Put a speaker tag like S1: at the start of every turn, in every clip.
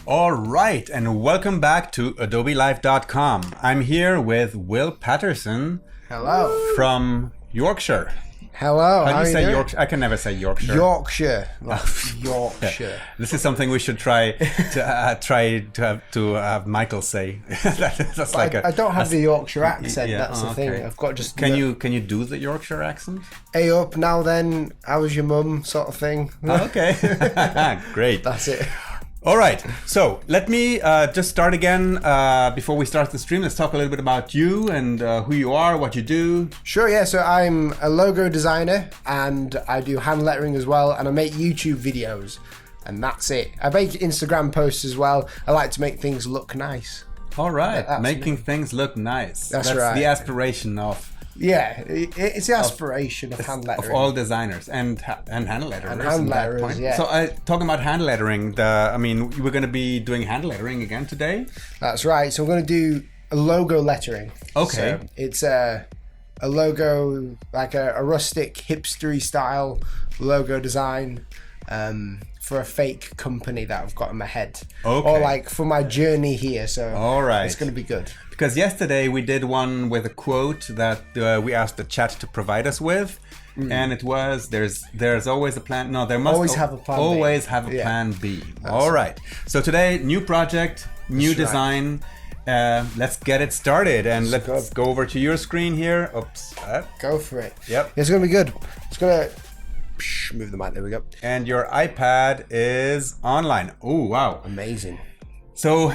S1: All right, and welcome back to AdobeLive.com. I'm here with Will Paterson.
S2: Hello.
S1: From Yorkshire.
S2: Hello.
S1: How do you say Yorkshire? I can never say Yorkshire.
S2: Yorkshire. Yorkshire.
S1: This is something we should try to have Michael say. That's like
S2: I don't have the Yorkshire accent.
S1: Yeah,
S2: that's the thing. I've got just.
S1: Can you do the Yorkshire accent?
S2: Hey up now then. How was your mum? Sort of thing.
S1: Okay. Great.
S2: That's it.
S1: All right, so let me just start again. Before we start the stream, let's talk a little bit about you and who you are, what you do.
S2: Sure, yeah. So I'm a logo designer and I do hand lettering as well, and I make YouTube videos, and that's it. I make Instagram posts as well. I like to make things look nice.
S1: All right, making things look nice.
S2: That's right.
S1: The aspiration of...
S2: Yeah, it's the aspiration of hand lettering.
S1: Of all designers and hand letterers.
S2: And hand letterers, yeah.
S1: So talking about hand lettering, we're going to be doing hand lettering again today?
S2: That's right. So we're going to do a logo lettering.
S1: Okay.
S2: So it's a logo, like a rustic, hipstery style logo design for a fake company that I've got in my head.
S1: Okay.
S2: Or like for my journey here. So
S1: all right.
S2: It's going to be good.
S1: Because yesterday we did one with a quote that we asked the chat to provide us with, and it was there's always a plan. No, there must
S2: always have a plan.
S1: Always B. have a plan B. All right. So today, new project, new design. Let's get it started, and let's go over to your screen here. Oops.
S2: Go for it.
S1: Yep.
S2: It's gonna be good. It's gonna move the mic. There we go.
S1: And your iPad is online. Oh wow.
S2: Amazing.
S1: So,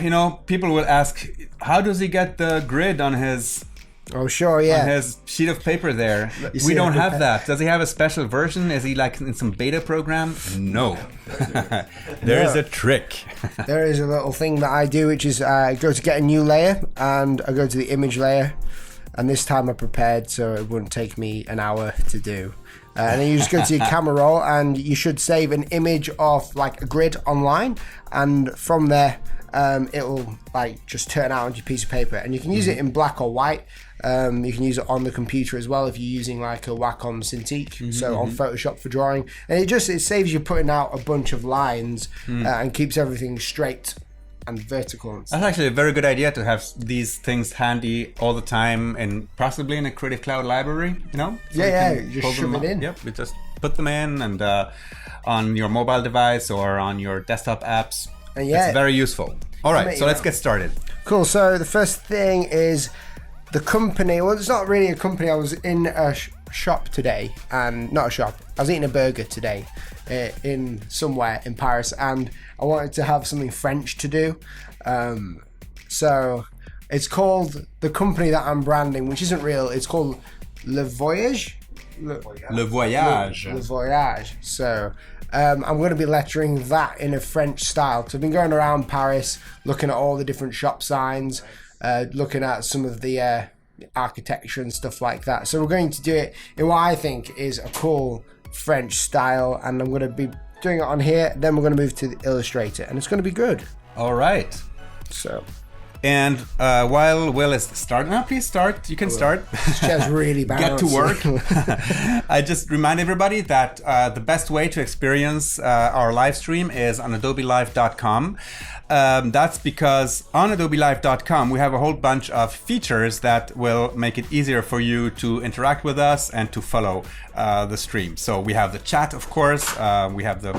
S1: people will ask, how does he get the grid on his...
S2: Oh, sure, yeah.
S1: On his sheet of paper there? We don't have that. Does he have a special version? Is he like in some beta program? No. There is a trick.
S2: There is a little thing that I do, which is I go to get a new layer, and I go to the image layer, and this time I prepared so it wouldn't take me an hour to do. And then you just go to your camera roll, and you should save an image of like a grid online, and from there it'll like just turn out onto a piece of paper, and you can use it in black or white. You can use it on the computer as well if you're using like a Wacom Cintiq, so on Photoshop for drawing, and it saves you putting out a bunch of lines and keeps everything straight and vertical.
S1: That's actually a very good idea to have these things handy all the time, and possibly in a Creative Cloud library, So
S2: you just shove it in.
S1: Yep, you just put them in, and on your mobile device or on your desktop apps. And it's very useful. All right, so let's get started.
S2: Cool. So the first thing is the company. Well, it's not really a company. I was in a shop today, and not a shop. I was eating a burger today in somewhere in Paris, and I wanted to have something French to do. So it's called the company that I'm branding, which isn't real. It's called Le Voyage.
S1: Le Voyage.
S2: Le Voyage. So I'm going to be lettering that in a French style, because I've been going around Paris looking at all the different shop signs, looking at some of the architecture and stuff like that. So we're going to do it in what I think is a cool French style, and I'm going to be doing it on here. Then we're going to move to the Illustrator, and it's going to be good.
S1: All right.
S2: So.
S1: And while Will is starting, please start. You can start.
S2: This chair's really bad.
S1: Get to work. I just remind everybody that the best way to experience our live stream is on AdobeLive.com. That's because on AdobeLive.com we have a whole bunch of features that will make it easier for you to interact with us and to follow the stream. So we have the chat, of course. We have the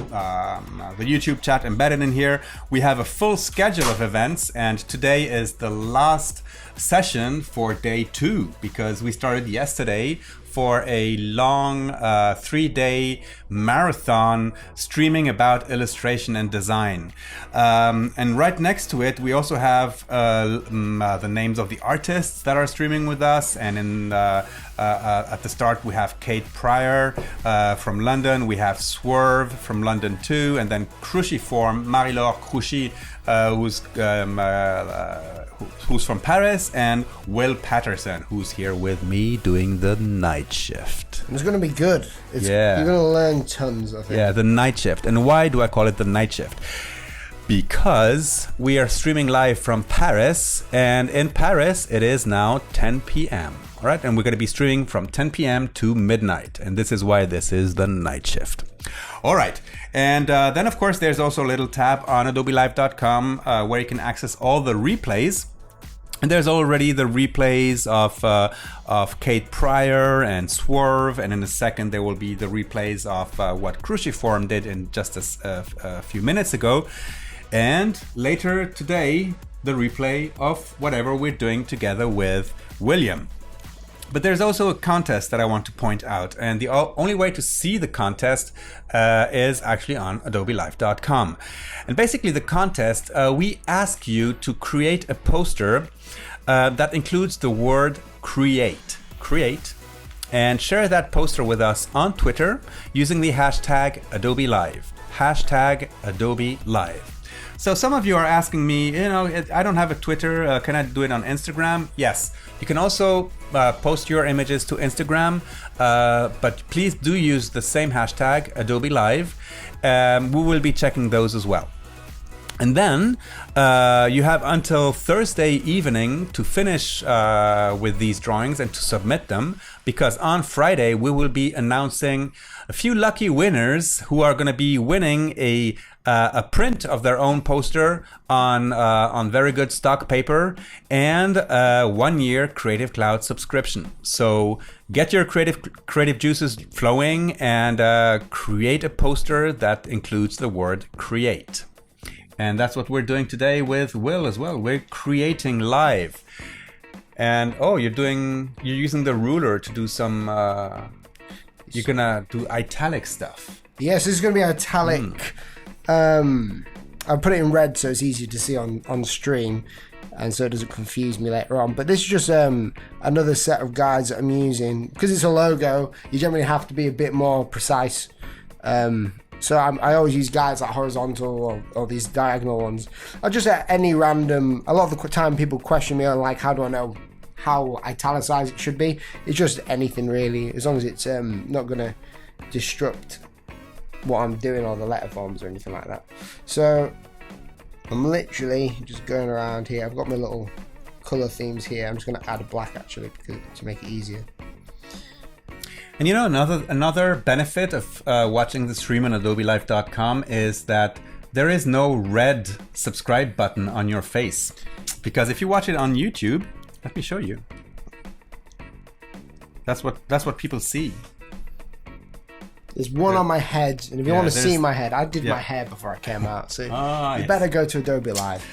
S1: YouTube chat embedded in here. We have a full schedule of events, and today is the last session for day 2, because we started yesterday for a long 3-day marathon streaming about illustration and design. And right next to it, we also have the names of the artists that are streaming with us. And at the start, we have Kate Pryor from London. We have Swerve from London too. And then Cruciform, Marie-Laure Cruchy, who's from Paris, and Will Paterson, who's here with me doing the night shift.
S2: It's going to be good. You're going to learn tons, I think.
S1: Yeah, the night shift. And why do I call it the night shift? Because we are streaming live from Paris, and in Paris it is now 10 p.m. All right, and we're going to be streaming from 10 p.m. to midnight, and this is why this is the night shift. All right. And then, of course, there's also a little tab on adobelive.com where you can access all the replays. And there's already the replays of Kate Pryor and Swerve. And in a second, there will be the replays of what Cruciform did in just a few minutes ago. And later today, the replay of whatever we're doing together with William. But there's also a contest that I want to point out, and the only way to see the contest is actually on adobelive.com. And basically the contest, we ask you to create a poster that includes the word create, and share that poster with us on Twitter using the hashtag AdobeLive, hashtag AdobeLive. So some of you are asking me, I don't have a Twitter, can I do it on Instagram? Yes. You can also post your images to Instagram, but please do use the same hashtag, Adobe Live. We will be checking those as well. And then you have until Thursday evening to finish with these drawings and to submit them, because on Friday we will be announcing a few lucky winners who are going to be winning a print of their own poster on very good stock paper and a 1-year Creative Cloud subscription. So get your creative juices flowing and create a poster that includes the word create. And that's what we're doing today with Will as well. We're creating live. And you're using the ruler to do some you're gonna do italic stuff.
S2: Yes, this is gonna be italic. I'll put it in red so it's easier to see on stream, and so it doesn't confuse me later on. But this is just another set of guides that I'm using. Because it's a logo, you generally have to be a bit more precise. So I always use guides like horizontal or these diagonal ones. Or just at any random. A lot of the time people question me on like, how do I know how italicized it should be? It's just anything really, as long as it's not going to disrupt what I'm doing or the letter forms or anything like that. So I'm literally just going around here. I've got my little color themes here. I'm just going to add a black actually to make it easier.
S1: And another benefit of watching the stream on adobelive.com is that there is no red subscribe button on your face. Because if you watch it on YouTube, let me show you. That's what people see.
S2: There's one on my head, and if you want to see my head, I did my hair before I came out, so you better go to Adobe Live.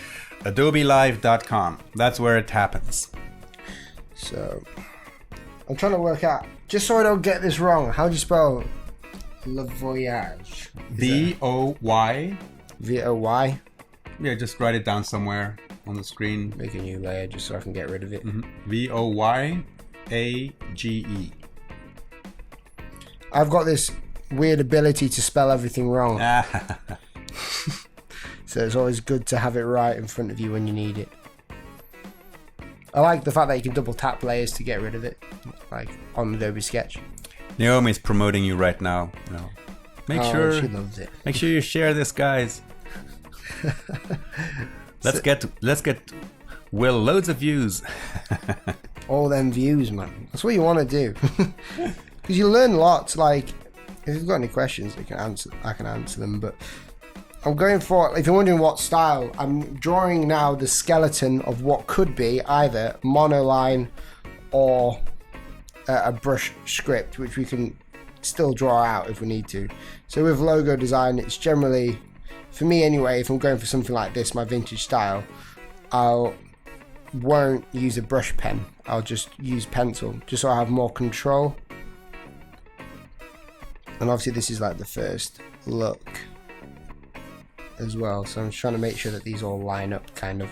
S1: AdobeLive.com. That's where it happens.
S2: So, I'm trying to work out, just so I don't get this wrong, how do you spell Le Voyage?
S1: V-O-Y.
S2: V-O-Y?
S1: Yeah, just write it down somewhere on the screen.
S2: Make a new layer just so I can get rid of it.
S1: V-O-Y-A-G-E.
S2: I've got this weird ability to spell everything wrong. So it's always good to have it right in front of you when you need it. I like the fact that you can double tap layers to get rid of it, like on Adobe Sketch.
S1: Naomi's promoting you right now. Make sure
S2: she loves it.
S1: Make sure you share this, guys. Let's get Will loads of views.
S2: All them views, man. That's what you want to do. Because you learn lots. Like, if you've got any questions, I can answer them. But I'm going for, if you're wondering what style, I'm drawing now the skeleton of what could be either monoline or a brush script, which we can still draw out if we need to. So with logo design, it's generally, for me anyway, if I'm going for something like this, my vintage style, I won't use a brush pen. I'll just use pencil, just so I have more control. And obviously this is like the first look as well, so I'm just trying to make sure that these all line up kind of,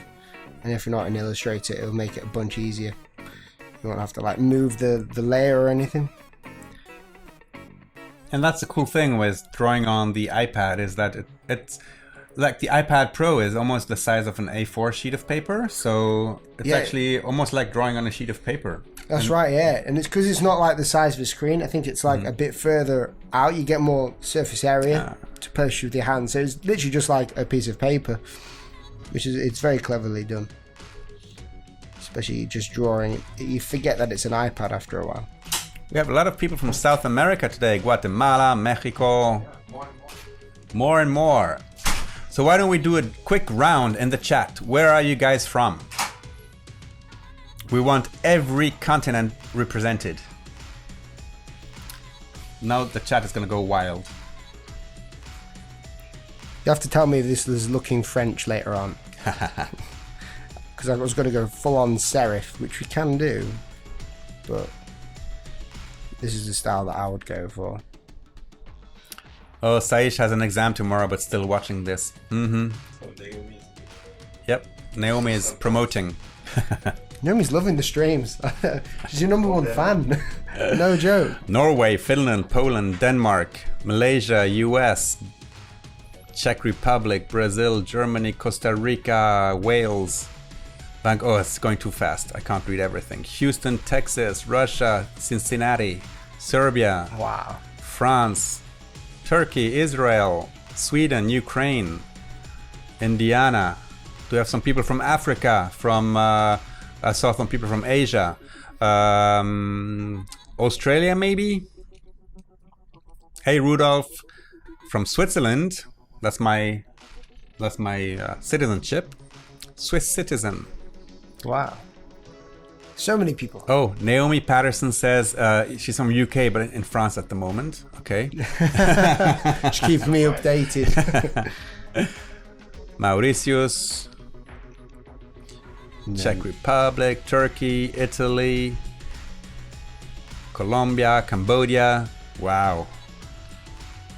S2: and if you're not in Illustrator, it'll make it a bunch easier. You won't have to like move the layer or anything.
S1: And that's the cool thing with drawing on the iPad, is that it's like the iPad Pro is almost the size of an A4 sheet of paper, so it's actually almost like drawing on a sheet of paper.
S2: That's right, yeah. And it's because it's not like the size of a screen. I think it's like a bit further out. You get more surface area to push with your hand. So it's literally just like a piece of paper, it's very cleverly done. Especially just drawing. You forget that it's an iPad after a while.
S1: We have a lot of people from South America today. Guatemala, Mexico, More and more. So why don't we do a quick round in the chat? Where are you guys from? We want every continent represented. Now the chat is gonna go wild.
S2: You have to tell me if this is looking French later on. Because I was going to go full-on serif, which we can do. But this is the style that I would go for.
S1: Oh, Saish has an exam tomorrow, but still watching this. Mm-hmm. Yep, Naomi is promoting.
S2: Naomi's loving the streams. She's your number one fan. No joke.
S1: Norway, Finland, Poland, Denmark, Malaysia, US, Czech Republic, Brazil, Germany, Costa Rica, Wales. Oh, it's going too fast. I can't read everything. Houston, Texas, Russia, Cincinnati, Serbia,
S2: Wow.
S1: France, Turkey, Israel, Sweden, Ukraine, Indiana. Do we have some people from Africa? I saw some people from Asia. Australia, maybe? Hey, Rudolph, from Switzerland. That's my citizenship. Swiss citizen.
S2: Wow. So many people.
S1: Oh, Naomi Paterson says she's from UK, but in France at the moment. Okay.
S2: Just keep me updated.
S1: Mauritius, Czech Republic, Turkey, Italy, Colombia, Cambodia. Wow.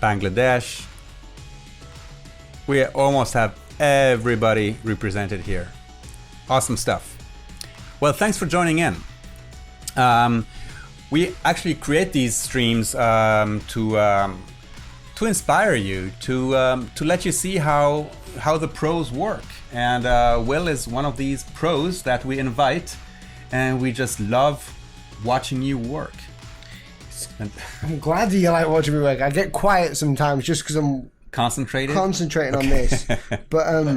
S1: Bangladesh. We almost have everybody represented here. Awesome stuff. Well, thanks for joining in. We actually create these streams to inspire you, to let you see how the pros work. And Will is one of these pros that we invite, and we just love watching you work.
S2: I'm glad that you like watching me work. I get quiet sometimes just because I'm
S1: concentrating
S2: on this. But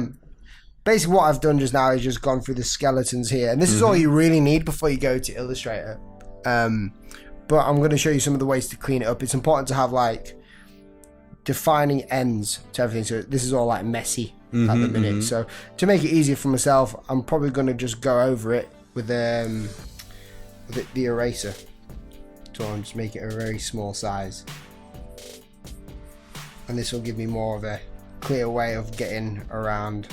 S2: basically what I've done just now is just gone through the skeletons here. And this is all you really need before you go to Illustrator. But I'm going to show you some of the ways to clean it up. It's important to have like defining ends to everything. So this is all like messy at the minute. So to make it easier for myself, I'm probably going to just go over it with the eraser. So I'll just make it a very small size. And this will give me more of a clear way of getting around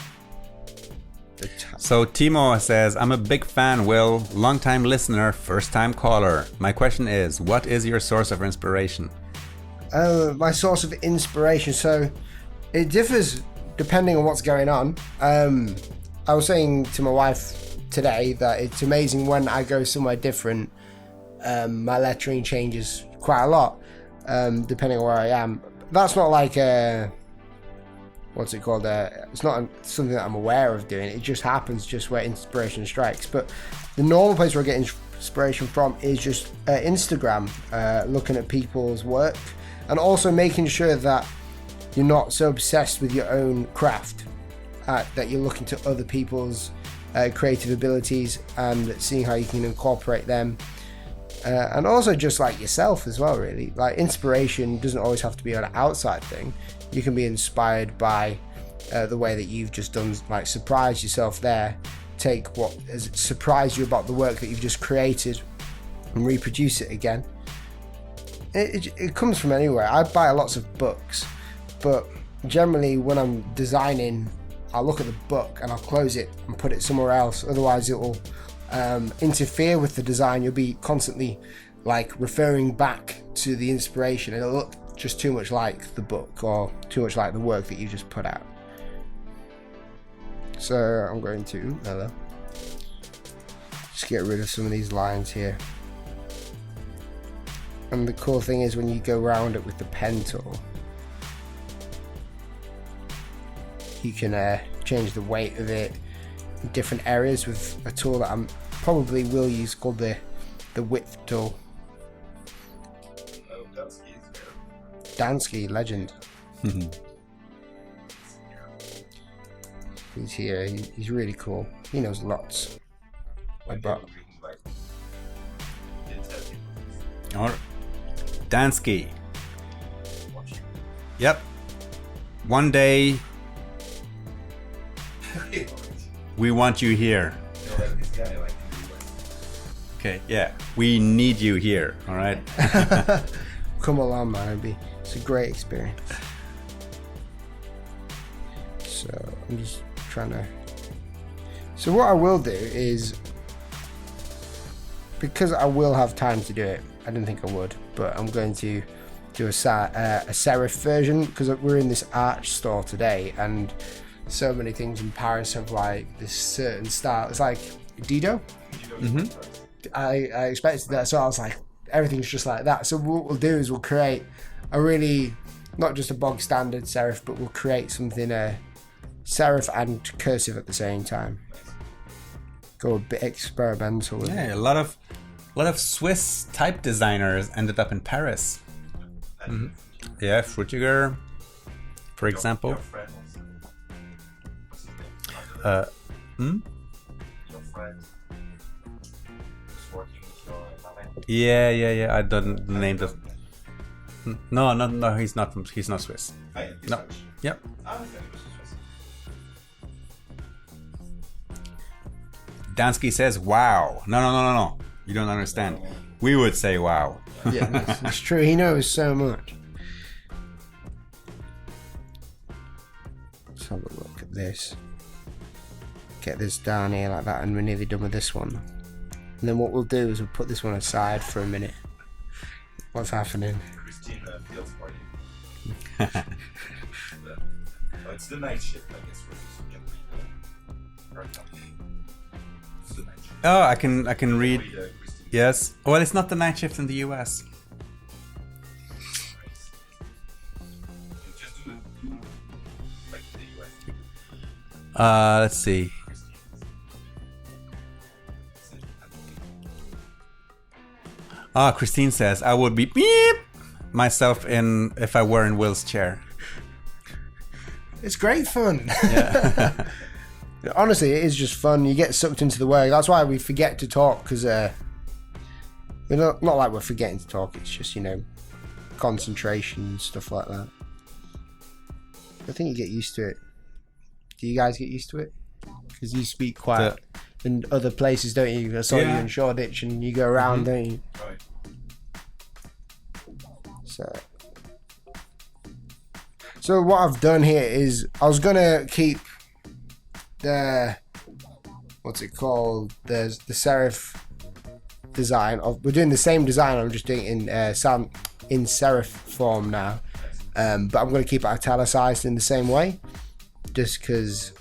S2: the
S1: So Timo says, I'm a big fan, Will, long-time listener, first-time caller. My question is, what is your source of inspiration?
S2: My source of inspiration, so it differs depending on what's going on. I was saying to my wife today that it's amazing when I go somewhere different, my lettering changes quite a lot, depending on where I am. That's not like what's it called? It's not something that I'm aware of doing. It just happens just where inspiration strikes. But the normal place where I get inspiration from is just Instagram, looking at people's work, and also making sure that you're not so obsessed with your own craft that you're looking to other people's creative abilities and seeing how you can incorporate them. And also just like yourself as well, really. Like inspiration doesn't always have to be an outside thing. You can be inspired by the way that you've just done, like surprise yourself there. Take what has surprised you about the work that you've just created and reproduce it again. It comes from anywhere. I buy lots of books, but generally when I'm designing, I'll look at the book and I'll close it and put it somewhere else. Otherwise it will interfere with the design. You'll be constantly like referring back to the inspiration. It'll look just too much like the book or too much like the work that you just put out. So I'm going to just get rid of some of these lines here. And the cool thing is when you go around it with the pen tool, you can change the weight of it in different areas with a tool that I probably will use called the width tool. Dansky, legend. He's here. He's really cool. He knows lots about.
S1: Or Dansky. Yep. One day, we want you here. Okay, yeah. We need you here, all right?
S2: Come along, man. It's a great experience. So I'm just trying to... So what I will do is, because I will have time to do it, I didn't think I would, but I'm going to do a serif version, because we're in this art store today, and so many things in Paris have like this certain style. It's like Dido. Mm-hmm. I expected that, so I was like, everything's just like that. So what we'll do is we'll create a really, not just a bog standard serif, but we'll create something serif and cursive at the same time. Go a bit experimental with it.
S1: Yeah, a lot of Swiss type designers ended up in Paris. Mm-hmm. Yeah, Frutiger, for example.
S3: Your friend was working with your Marin.
S1: Yeah. I don't name the. No. He's not Swiss. No. Yep. Dansky says, "Wow." No. You don't understand. We would say, "Wow."
S2: Yeah, that's true. He knows so much. Let's have a look at this. Get this down here like that, and we're nearly done with this one. And then what we'll do is we'll put this one aside for a minute. What's happening?
S3: Christine feels for you. It's the night shift, I guess. It's the night shift.
S1: Oh, I can read. Yes. Well, it's not the night shift in the US. Let's see. Christine says, I would be beep myself if I were in Will's chair.
S2: It's great fun.
S1: Yeah.
S2: Honestly, it is just fun. You get sucked into the work. That's why we forget to talk, because we're not like we're forgetting to talk. It's just, concentration and stuff like that. I think you get used to it. Do you guys get used to it? Because you speak quite in other places, don't you? I saw you in Shoreditch, and you go around, don't you?
S3: Right.
S2: So what I've done here is I was gonna keep the the serif design. We're doing the same design. I'm just doing it in serif form now, but I'm going to keep it italicized in the same way, just because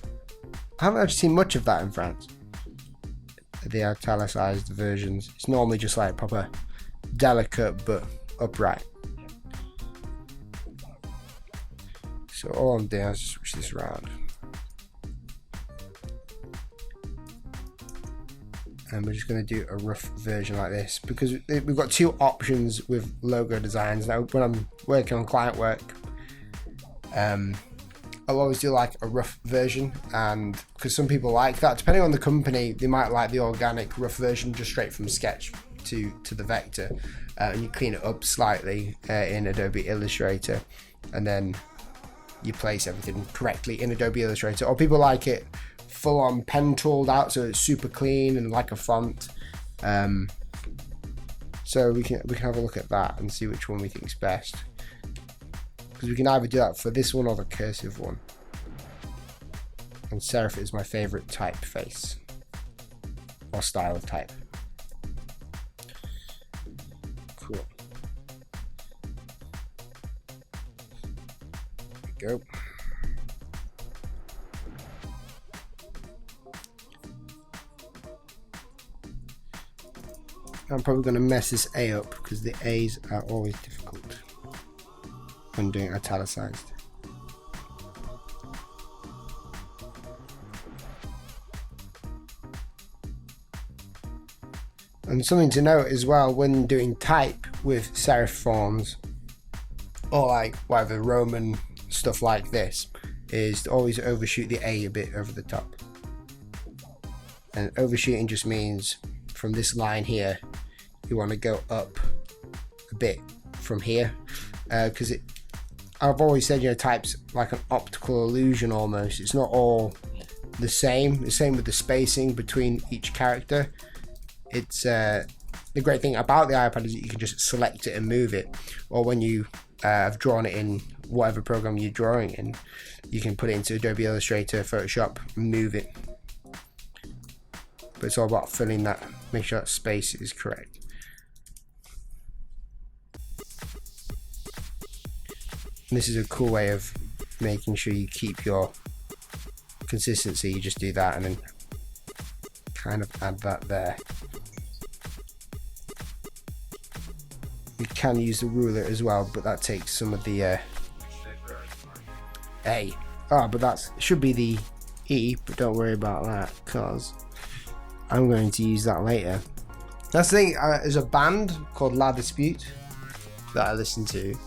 S2: I haven't actually seen much of that in France. The italicized versions. It's normally just like proper delicate but upright. So all I'm doing is switch this around. And we're just going to do a rough version like this, because we've got two options with logo designs. Now, when I'm working on client work, I'll always do like a rough version, and because some people like that, depending on the company, they might like the organic rough version just straight from Sketch to the vector, and you clean it up slightly in Adobe Illustrator, and then you place everything correctly in Adobe Illustrator. Or people like it full on pen tooled out, so it's super clean and like a font. So we can have a look at that and see which one we think is best, because we can either do that for this one or the cursive one. And serif is my favorite typeface or style of type. Cool. There we go. I'm probably going to mess this A up, because the A's are always difficult when doing italicized. And something to note as well when doing type with serif forms, or like whatever Roman stuff like this, is to always overshoot the A a bit over the top. And overshooting just means from this line here, you want to go up a bit from here, because I've always said, type's like an optical illusion almost. It's not all the same. The same with the spacing between each character. It's the great thing about the iPad is that you can just select it and move it, or when you have drawn it in whatever program you're drawing in, you can put it into Adobe Illustrator, Photoshop, and move it. But it's all about filling that, make sure that space is correct. And this is a cool way of making sure you keep your consistency. You just do that and then kind of add that there. You can use the ruler as well, but that takes some of the A. Oh, but it should be the E, but don't worry about that because I'm going to use that later. That's the thing, there's a band called La Dispute that I listen to.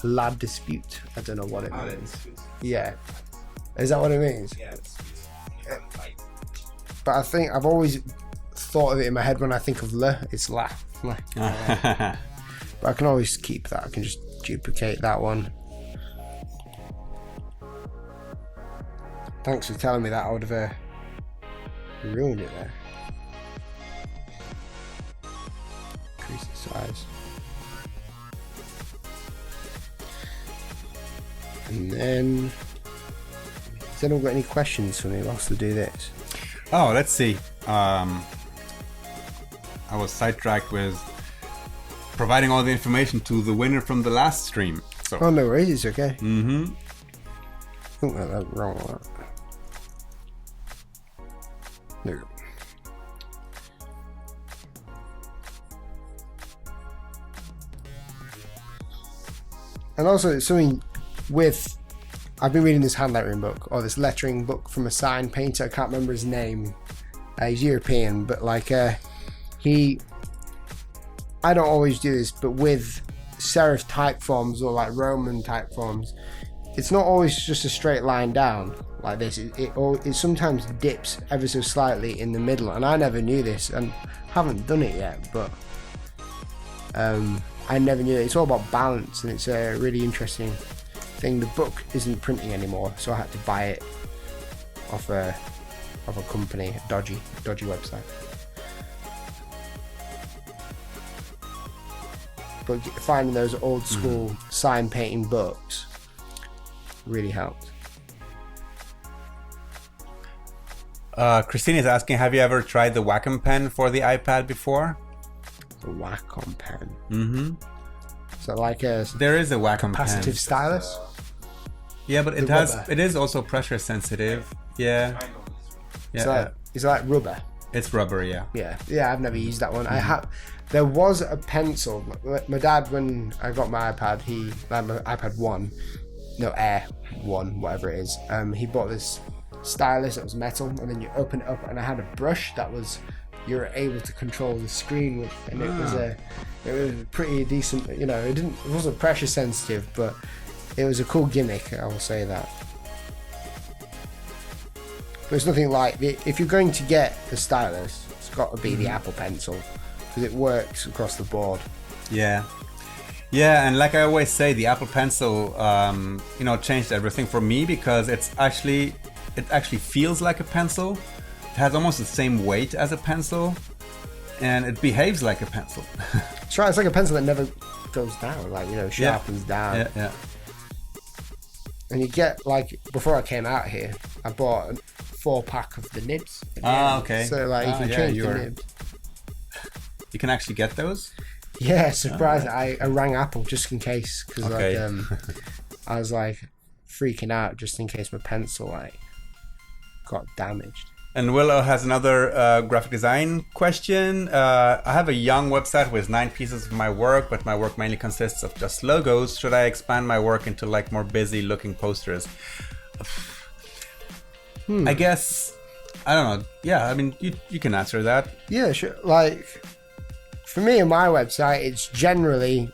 S2: La Dispute. I don't know what it means. Yeah. Is that what it means?
S3: Yeah.
S2: But I think I've always thought of it in my head when I think of le, it's la. But I can always keep that. I can just duplicate that one. Thanks for telling me that. I would have ruined it there. Increase the size. And then, has anyone got any questions for me whilst I do this?
S1: Oh, let's see. I was sidetracked with providing all the information to the winner from the last stream. So.
S2: Oh, no worries, it's okay.
S1: Mm-hmm.
S2: I think that's wrong one. There we go. And also, it's something with, I've been reading this hand lettering book, or this lettering book from a sign painter. I can't remember his name. He's European, but like I don't always do this, but with serif type forms or like Roman type forms, it's not always just a straight line down like this. It sometimes dips ever so slightly in the middle, and I never knew this and haven't done it yet, but I never knew it. It's all about balance, and it's a really interesting thing. The book isn't printing anymore, so I had to buy it off a company, a dodgy website. But finding those old school sign painting books really helped.
S1: Christine is asking, have you ever tried the Wacom pen for the iPad before?
S2: The Wacom pen.
S1: Mm-hmm.
S2: So like
S1: there is a Wacom
S2: capacitive
S1: pen.
S2: stylus.
S1: Yeah, but it is also pressure sensitive. Yeah. Yeah.
S2: Is that like rubber?
S1: It's rubber, yeah.
S2: Yeah, I've never used that one. There was a pencil. My dad, when I got my iPad, my iPad 1, no, Air 1, whatever it is, he bought this stylus that was metal, and then you open it up, and I had a brush that was, you were able to control the screen with, and it was pretty decent, it wasn't pressure sensitive, but it was a cool gimmick, I will say that. But it's nothing like, if you're going to get a stylus, it's got to be the Apple Pencil, because it works across the board.
S1: Yeah, and like I always say, the Apple Pencil, changed everything for me, because it actually feels like a pencil. It has almost the same weight as a pencil, and it behaves like a pencil.
S2: That's right. It's like a pencil that never goes down, sharpens down.
S1: Yeah.
S2: And you get, like, before I came out here, I bought a 4-pack of the nibs.
S1: Okay.
S2: So you can change the nibs.
S1: You can actually get those?
S2: Yeah, surprised. I rang Apple just in case, because I was freaking out just in case my pencil got damaged.
S1: And Willow has another graphic design question. I have a young website with 9 pieces of my work, but my work mainly consists of just logos. Should I expand my work into more busy looking posters? I guess, I don't know. Yeah, I mean, you can answer that.
S2: Yeah, sure. For me on my website, it's generally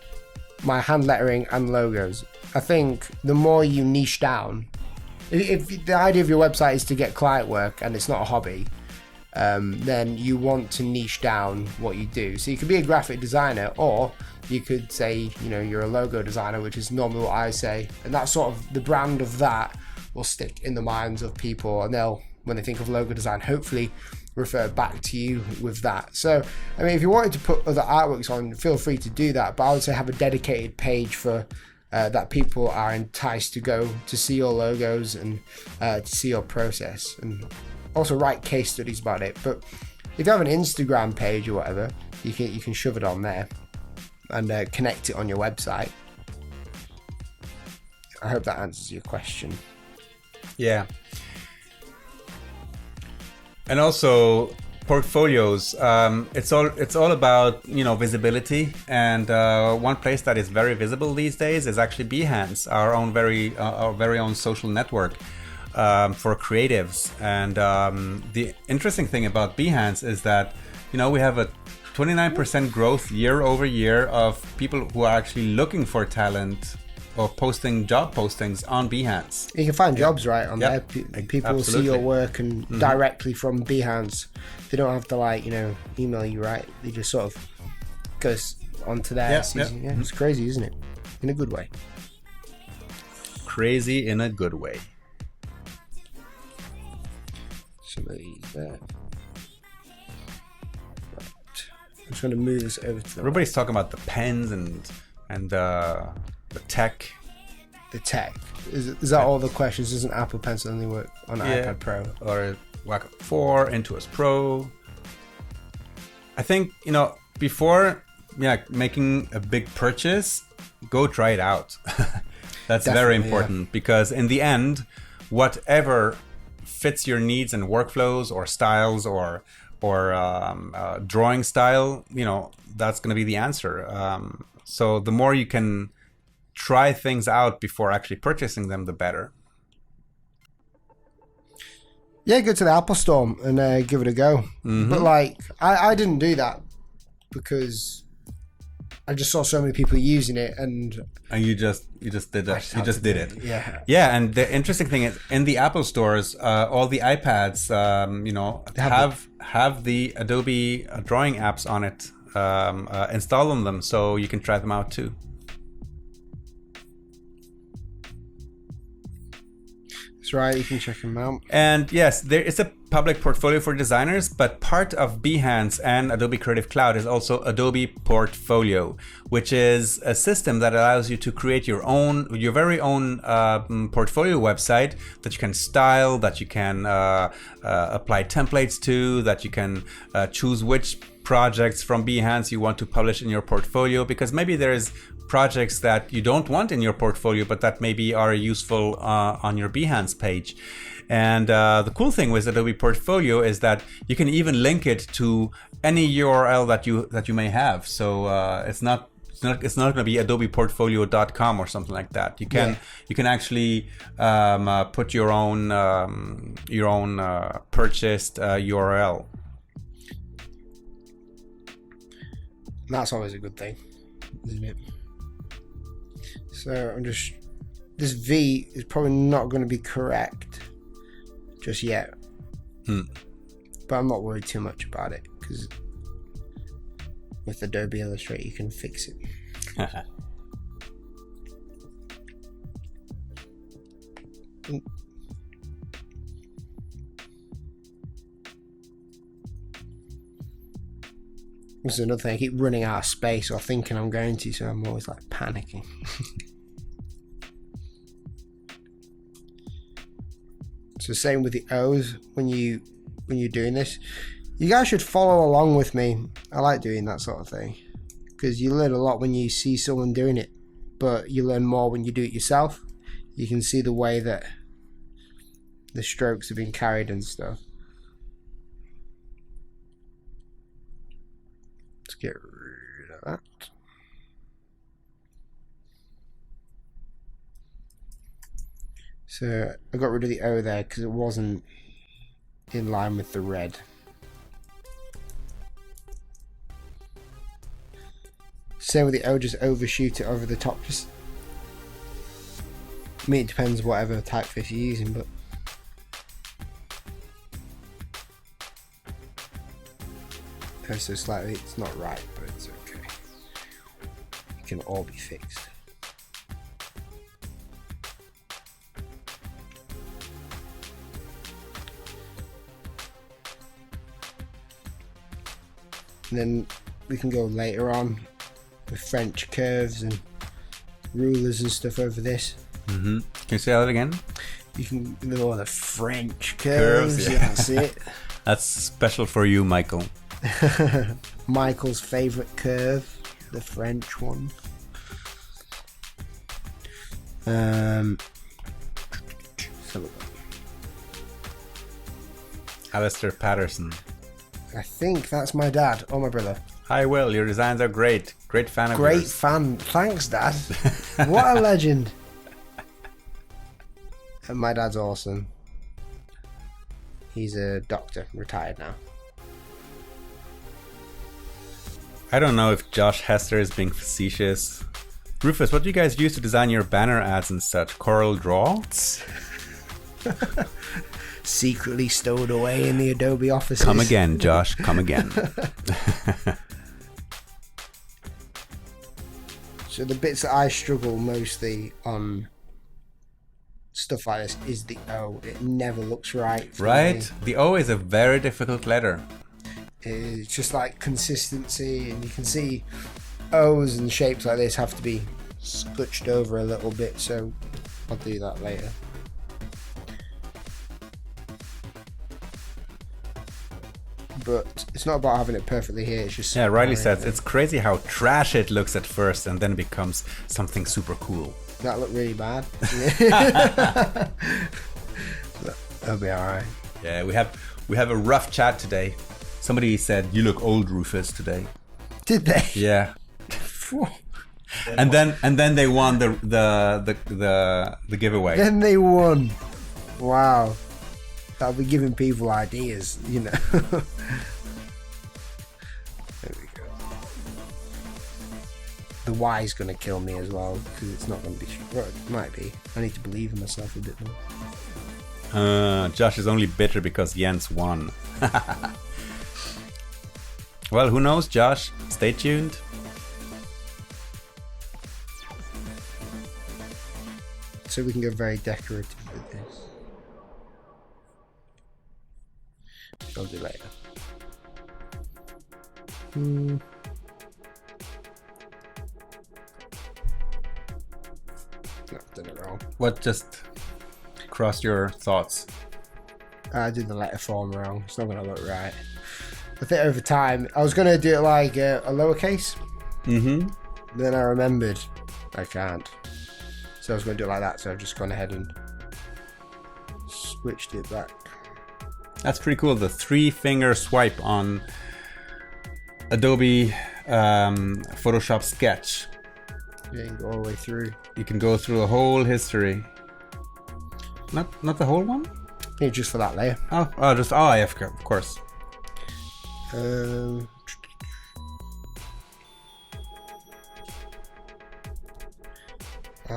S2: my hand lettering and logos. I think the more you niche down, if the idea of your website is to get client work and it's not a hobby, then you want to niche down what you do. So you could be a graphic designer, or you could say, you're a logo designer, which is normally what I say, and that's sort of the brand of that will stick in the minds of people, and they'll, when they think of logo design, hopefully refer back to you with that. So I mean, if you wanted to put other artworks on, feel free to do that, but I would say have a dedicated page for that people are enticed to go to see your logos and to see your process, and also write case studies about it. But if you have an Instagram page or whatever, you can shove it on there and connect it on your website. I hope that answers your question.
S1: Yeah. And also portfolios. It's all about visibility. And one place that is very visible these days is actually Behance, our very own social network for creatives. And the interesting thing about Behance is that we have a 29% growth year over year of people who are actually looking for talent or posting job postings on Behance.
S2: You can find jobs right on there. People will see your
S1: Absolutely.
S2: work and directly from Behance. They don't have to email you, right? They just sort of goes onto there. It's crazy, isn't it? In a good way.
S1: Crazy in a good way.
S2: Some of these there. Right. I'm just going to move this over to the
S1: Everybody's talking about the pens and the tech.
S2: The tech. Is that all the questions? Doesn't Apple Pencil only work on iPad Pro?
S1: Or Wacom 4, Intuos Pro. I think, before making a big purchase, go try it out. That's very important, because in the end, whatever fits your needs and workflows or styles or drawing style, that's going to be the answer. So the more you can try things out before actually purchasing them, the better.
S2: Yeah, go to the Apple Store and give it a go. But I didn't do that because I just saw so many people using it, and
S1: you just did that. You just did it.
S2: Yeah.
S1: And the interesting thing is, in the Apple stores, all the iPads, have the Adobe drawing apps on it. Install on them so you can try them out too.
S2: That's right, you can check them out.
S1: And yes, there is a public portfolio for designers, but part of Behance and Adobe Creative Cloud is also Adobe Portfolio, which is a system that allows you to create your very own portfolio website that you can style, that you can apply templates to, that you can choose which projects from Behance you want to publish in your portfolio, because maybe there's projects that you don't want in your portfolio, but that maybe are useful on your Behance page. And the cool thing with Adobe Portfolio is that you can even link it to any URL that you may have. So it's not going to be adobeportfolio.com or something like that. You can actually put your own purchased URL.
S2: That's always a good thing, isn't it? So this V is probably not going to be correct just yet. But I'm not worried too much about it, because with Adobe Illustrator you can fix it. This is another thing, I keep running out of space or thinking I'm going to, so I'm always panicking. So same with the O's when you're doing this. You guys should follow along with me. I like doing that sort of thing, because you learn a lot when you see someone doing it, but you learn more when you do it yourself. You can see the way that the strokes have been carried and stuff. Let's get rid of that. So I got rid of the O there because it wasn't in line with the red. Same with the O, just overshoot it over the top. Just, I mean, it depends whatever typeface you're using, but so slightly. It's not right, but it's okay. It can all be fixed. And then we can go later on with French curves and rulers and stuff over this.
S1: Can you say that again?
S2: You can go on the French curves.
S1: Yeah.
S2: That's it.
S1: That's special for you, Michael.
S2: Michael's favourite curve, the French one. So
S1: Alistair Paterson.
S2: I think that's my dad or my brother.
S1: Hi, Will. Your designs are great. Great fan of
S2: Great
S1: yours.
S2: fan. Thanks, Dad. What a legend. And my dad's awesome. He's a doctor, retired now.
S1: I don't know if Josh Hester is being facetious. Rufus, what do you guys use to design your banner ads and such? Corel Draw?
S2: Secretly stowed away in the Adobe offices.
S1: Come again, Josh. Come again.
S2: So the bits that I struggle mostly on stuff like this is the O. It never looks right. For
S1: Right?
S2: me.
S1: The O is a very difficult letter.
S2: It's just like consistency, and you can see O's and shapes like this have to be scutched over a little bit, so I'll do that later. But it's not about having it perfectly here, it's just...
S1: Yeah, Riley says it's crazy how trash it looks at first and then becomes something super cool.
S2: That looked really bad. That'll be alright.
S1: Yeah, we have a rough chat today. Somebody said you look old, Rufus, today.
S2: Did they?
S1: Yeah. and then they won the giveaway.
S2: Then they won. Wow. That'll be giving people ideas, you know. There we go. The Y's gonna kill me as well, because it's not gonna be. Well, it might be. I need to believe in myself a bit more.
S1: Josh is only bitter because Jens won. Well, who knows, Josh? Stay tuned.
S2: So we can go very decorative with this. I'll do later. No, I've done it wrong.
S1: What just crossed your thoughts?
S2: I did the letter form wrong. It's not going to look right. I think over time, I was going to do it like a lowercase.
S1: Mm-hmm.
S2: Then I remembered I can't. So I was going to do it like that. So I've just gone ahead and switched it back.
S1: That's pretty cool. The 3-finger swipe on Adobe Photoshop Sketch.
S2: Yeah, you can go all the way through.
S1: You can go through the whole history. Not the whole one?
S2: Yeah, just for that layer.
S1: Yeah, of course.
S2: I'll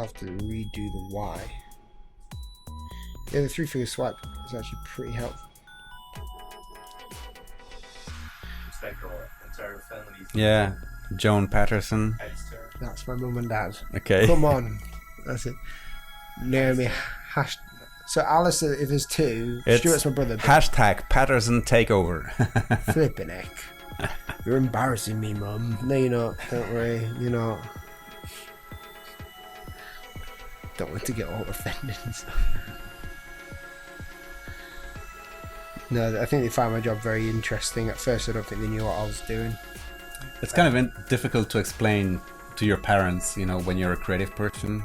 S2: have to redo the Y. Yeah, the 3-finger swipe is actually pretty helpful.
S3: It's like our entire family's
S1: Yeah, Joan Paterson.
S3: Alistair.
S2: That's my mum and dad.
S1: Okay.
S2: Come on. That's it. Naomi hash. So Alistair, if there's two,
S1: It's
S2: Stuart's my brother.
S1: Hashtag Paterson takeover.
S2: Flipping heck. You're embarrassing me, Mum. No, you're not. Don't worry. You're not. Don't want to get all offended and stuff. No, I think they found my job very interesting. At first, I don't think they knew what I was doing.
S1: It's kind of difficult to explain to your parents, when you're a creative person,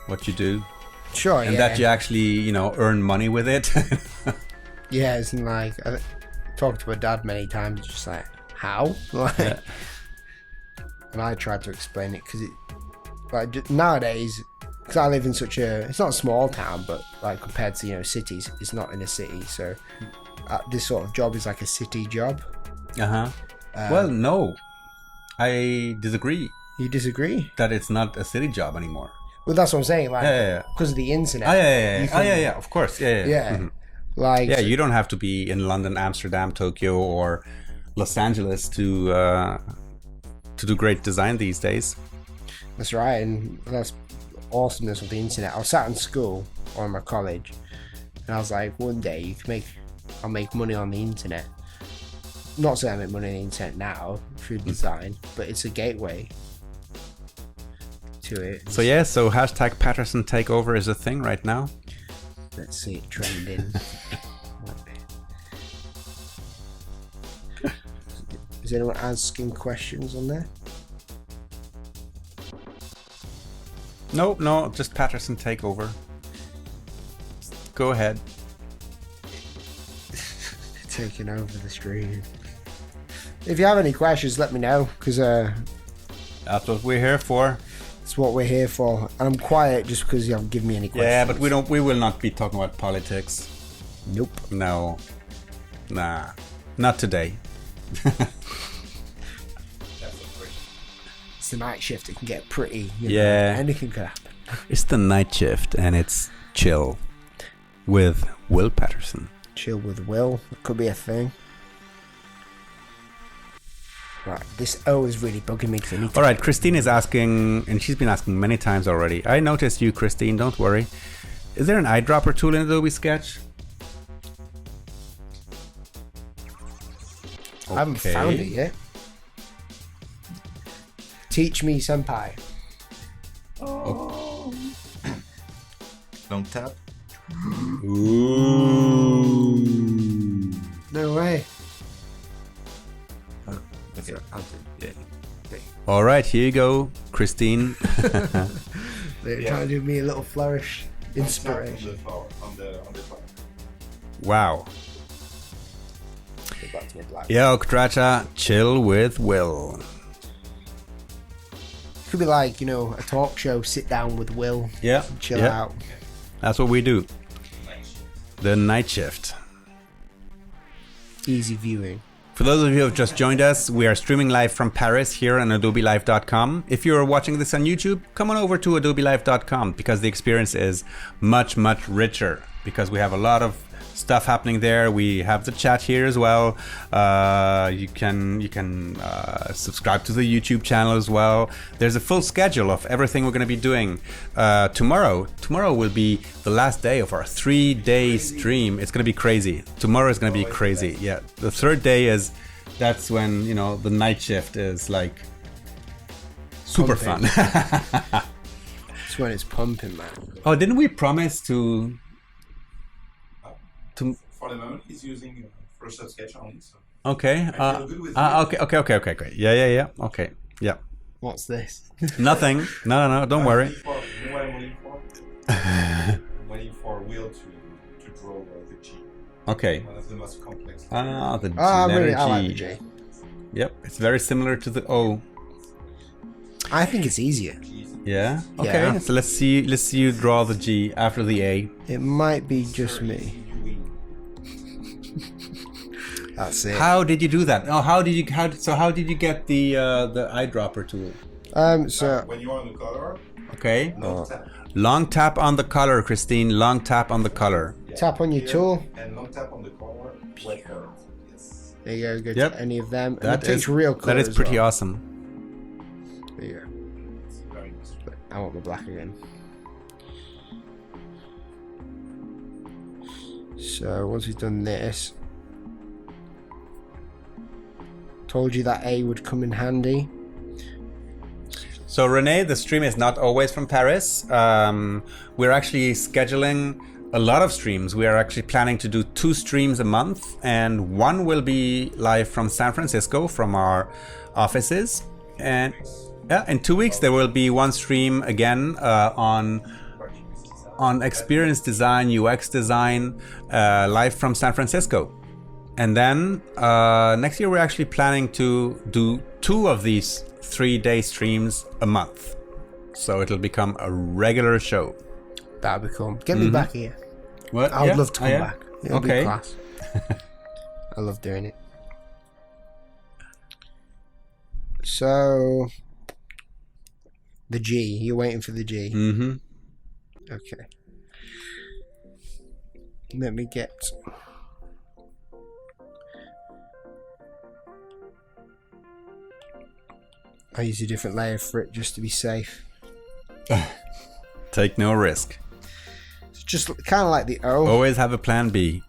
S1: what you do.
S2: Sure,
S1: And
S2: yeah.
S1: that you actually, earn money with it.
S2: Yeah, it's like I talked to my dad many times. It's just like, how? Like,
S1: Yeah.
S2: and I tried to explain it because nowadays, because I live in such it's not a small town, but like compared to cities, it's not in a city. So this sort of job is like a city job.
S1: Uh-huh. Well, no. I disagree
S2: You disagree?
S1: that it's not a city job anymore.
S2: Well, that's what I'm saying. Like,
S1: Yeah.
S2: because of the internet.
S1: Oh, yeah.
S2: you can-
S1: Yeah, of course. Yeah.
S2: Yeah.
S1: Mhm.
S2: Like,
S1: Yeah, you don't have to be in London, Amsterdam, Tokyo, or Los Angeles to do great design these days.
S2: That's right, and that's awesomeness of the internet. I was sat in school or in my college, and I was like, one day I'll make money on the internet. Not saying I make money on the internet now through design, but it's a gateway to it.
S1: So hashtag Paterson takeover is a thing right now.
S2: Let's see it trending. Is anyone asking questions on there?
S1: No, just Paterson takeover. Go ahead.
S2: Taking over the stream. If you have any questions, let me know, because
S1: That's what we're here for.
S2: it's what we're here for. And I'm quiet just because you haven't given me any questions.
S1: Yeah, but we will not be talking about politics.
S2: Nope.
S1: No. Nah. Not today.
S2: It's the night shift. It can get pretty.
S1: Yeah.
S2: Anything could happen.
S1: It's the night shift and it's chill with Will Paterson.
S2: Chill with Will. It could be a thing. Right. This O is really bugging me because I need to...
S1: All right, Christine is asking, and she's been asking many times already. I noticed you, Christine. Don't worry. Is there an eyedropper tool in Adobe Sketch?
S2: I haven't found it yet. Teach me, senpai.
S3: Long tap.
S1: Ooh.
S2: No way.
S3: Okay, I'll do it.
S1: All right, here you go, Christine.
S2: They're trying to do me a little flourish. Inspiration.
S3: On the flower, on the flower.
S1: Wow.
S2: Go back to my black.
S1: Yo, Ktracha, chill with Will.
S2: Could be like, a talk show, sit down with Will.
S1: Yeah.
S2: Chill
S1: yeah.
S2: out.
S1: That's what we do. The night shift.
S2: Easy viewing.
S1: For those of you who have just joined us, we are streaming live from Paris here on adobelive.com. If you're watching this on YouTube, come on over to adobelive.com because the experience is much, much richer because we have a lot of stuff happening there. We have the chat here as well. You can subscribe to the YouTube channel as well. There's a full schedule of everything we're going to be doing. Tomorrow will be the last day of our 3-day stream. It's going to be crazy. Tomorrow is going to be crazy. Yeah, the third day that's when the night shift is like super fun.
S2: That's when it's pumping, man.
S1: Oh, didn't we promise to?
S3: For the moment, he's using Photoshop Sketch only. So
S1: Okay.
S3: I feel good with
S1: Okay. Great. Yeah. Okay. Yeah.
S2: What's this?
S1: Nothing. No. Don't worry.
S3: You know what I'm waiting for? I'm waiting for Will to draw the G.
S1: Okay.
S3: One of the most complex.
S1: The
S2: I
S1: letter
S2: like the
S1: G.
S2: J.
S1: Yep. It's very similar to the O.
S2: I think it's easier.
S1: Yeah. Okay.
S2: Yeah.
S1: So let's see you draw the G after the A.
S2: It might be just me. That's it.
S1: How did you do that? Oh, how did you get the eyedropper tool?
S2: So
S3: When you're on the color,
S1: Okay.
S3: long tap.
S1: Long tap on the color, Christine. Long tap on the color.
S2: tap on your tool.
S3: And long tap on the color. Wet color. Yes.
S2: There you go. Go
S1: Yep.
S2: to any of them. And
S1: That
S2: it takes
S1: is
S2: real color.
S1: That is
S2: as
S1: pretty
S2: well.
S1: awesome.
S2: There you go.
S3: It's very nice.
S2: I want the black again. So once we've done this, told you that A would come in handy.
S1: So Renee, the stream is not always from Paris. We're actually scheduling a lot of streams. We are actually planning to do 2 streams a month, and one will be live from San Francisco from our offices. And in 2 weeks there will be one stream again on experience design, UX design, live from San Francisco. And then next year we're actually planning to do 2 of these 3-day streams a month. So it'll become a regular show.
S2: That'd be cool. Get me back here.
S1: What?
S2: I would love to come back. It'll be
S1: Okay.
S2: class. I love doing it. So the G. You're waiting for the G.
S1: Mm-hmm.
S2: Okay. Let me get I use a different layer for it just to be safe.
S1: Take no risk.
S2: It's just kind of like the O.
S1: Always have a plan B.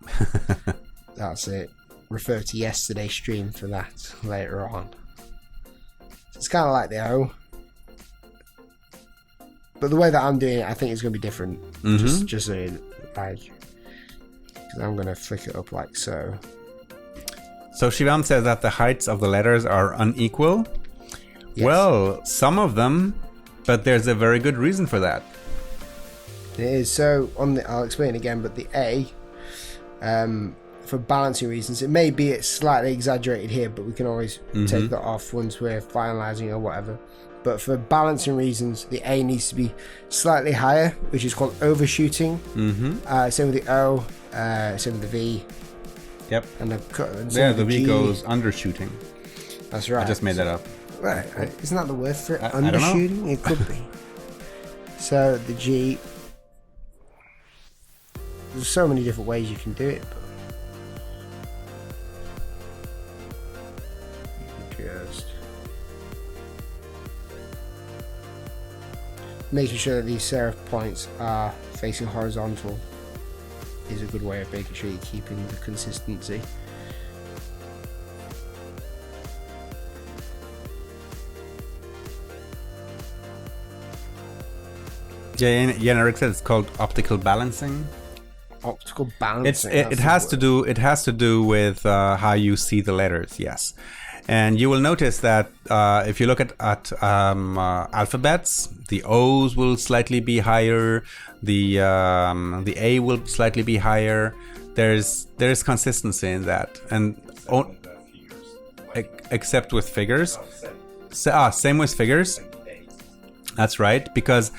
S2: That's it. Refer to yesterday's stream for that later on. So it's kind of like the O. But the way that I'm doing it, I think it's going to be different. Just so like... Because I'm going to flick it up like so.
S1: So Shivam says that the heights of the letters are unequal.
S2: Yes.
S1: Well, some of them, but there's a very good reason for that.
S2: It is. So on the, I'll explain again, but the A, for balancing reasons, it may be it's slightly exaggerated here, but we can always take that off once we're finalizing or whatever. But for balancing reasons, the A needs to be slightly higher, which is called overshooting. Same with the O, same with the V.
S1: Yep.
S2: And
S1: the V goes undershooting.
S2: That's right.
S1: I just made that up.
S2: Right. Isn't that the word for it?
S1: I don't know.
S2: Undershooting? It could be. So the G. There's so many different ways you can do it. But just making sure that these serif points are facing horizontal is a good way of making sure you're keeping the consistency.
S1: Yeah, Eric said it's called optical balancing.
S2: Optical balancing.
S1: It has to do with how you see the letters. Yes, and you will notice that if you look at alphabets, the O's will slightly be higher, the A will slightly be higher. There's consistency in that, and except with figures. Same with figures. That's right, because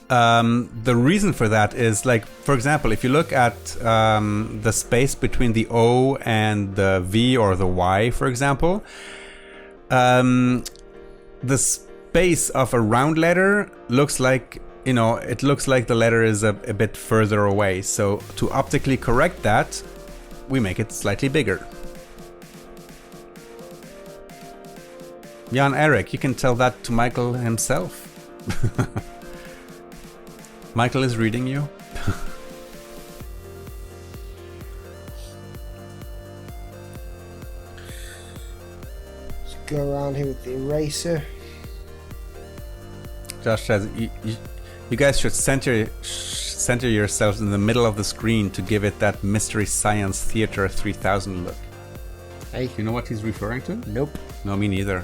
S1: the reason for that is, like, for example, if you look at the space between the O and the V or the Y, for example, the space of a round letter looks like, it looks like the letter is a bit further away. So to optically correct that, we make it slightly bigger. Jan Eric, you can tell that to Michael himself. Michael is reading you.
S2: Let's go around here with the eraser.
S1: Josh says you guys should center yourselves in the middle of the screen to give it that Mystery Science Theater 3000 look.
S2: Hey.
S1: You know what he's referring to?
S2: Nope.
S1: No, me neither.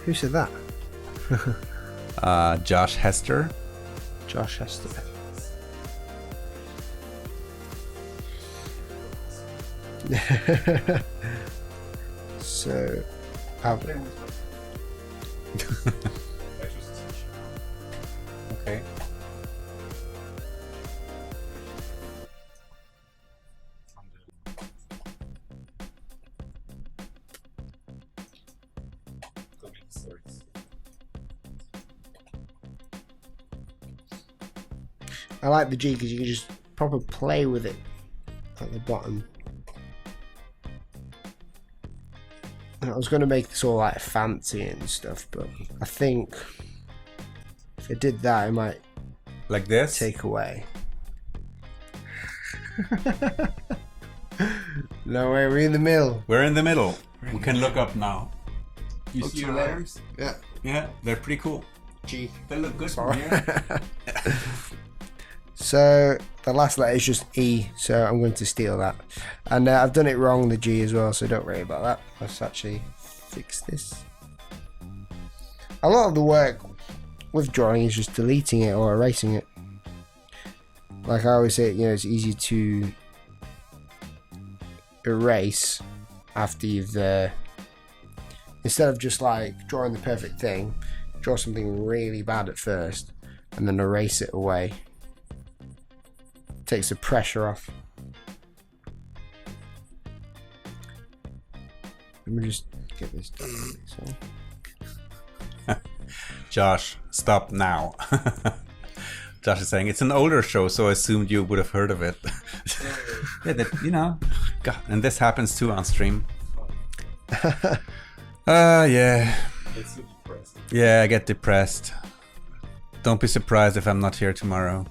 S2: Who said that?
S1: Josh Hester.
S2: Josh Hester. So,
S1: Okay.
S2: I like the G because you can just proper play with it at the bottom. I was going to make this all like fancy and stuff, but I think if I did that, I might
S1: Like this?
S2: take away. No way, we're in the middle.
S1: We're in the middle. We can look up now. You see the letters?
S2: Yeah.
S1: Yeah, they're pretty cool.
S2: G.
S1: They look good
S2: Sorry.
S1: from here.
S2: So the last letter is just E, so I'm going to steal that. And I've done it wrong, the G as well, so don't worry about that. Let's actually fix this. A lot of the work with drawing is just deleting it or erasing it. Like I always say, it's easy to erase after you've instead of just like drawing the perfect thing, draw something really bad at first and then erase it away. Takes the pressure off. Let me just get this done.
S1: Josh, stop now. Josh is saying it's an older show, so I assumed you would have heard of it. Yeah, God, and this happens too on stream. Yeah.
S3: It's so depressing.
S1: Yeah, I get depressed. Don't be surprised if I'm not here tomorrow.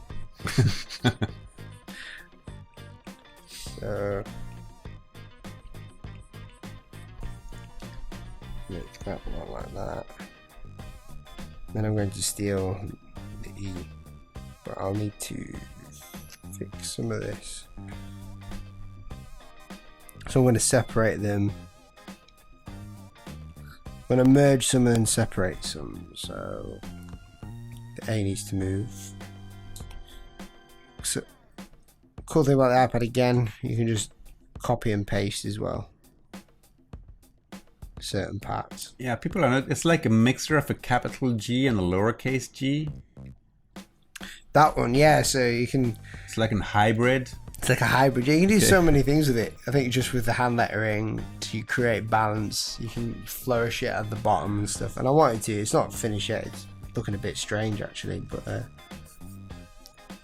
S2: Make that one like that. Then I'm going to steal the E, but I'll need to fix some of this. So I'm going to separate them. I'm going to merge some and separate some. So the A needs to move. So cool thing about the iPad again, you can just copy and paste as well. Certain parts.
S1: Yeah, people are not. It's like a mixture of a capital G and a lowercase g.
S2: That one, yeah. So you can.
S1: It's like a hybrid.
S2: It's like a hybrid. You can do so many things with it. I think just with the hand lettering to create balance, you can flourish it at the bottom and stuff. And I wanted to. It's not finished yet. It's looking a bit strange actually, but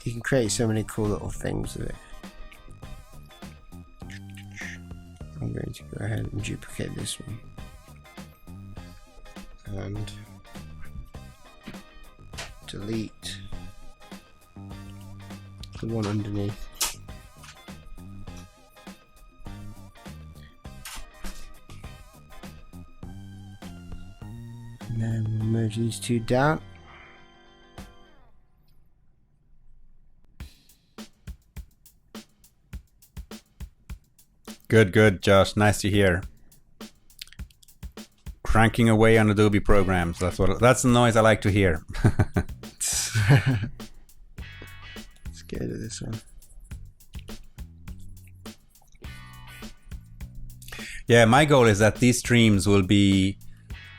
S2: you can create so many cool little things with it. I'm going to go ahead and duplicate this one. And delete the one underneath. And then we'll merge these two down.
S1: Good, Josh. Nice to hear. Cranking away on Adobe programs. That's the noise I like to hear.
S2: Let's get rid of this one.
S1: Yeah, my goal is that these streams will be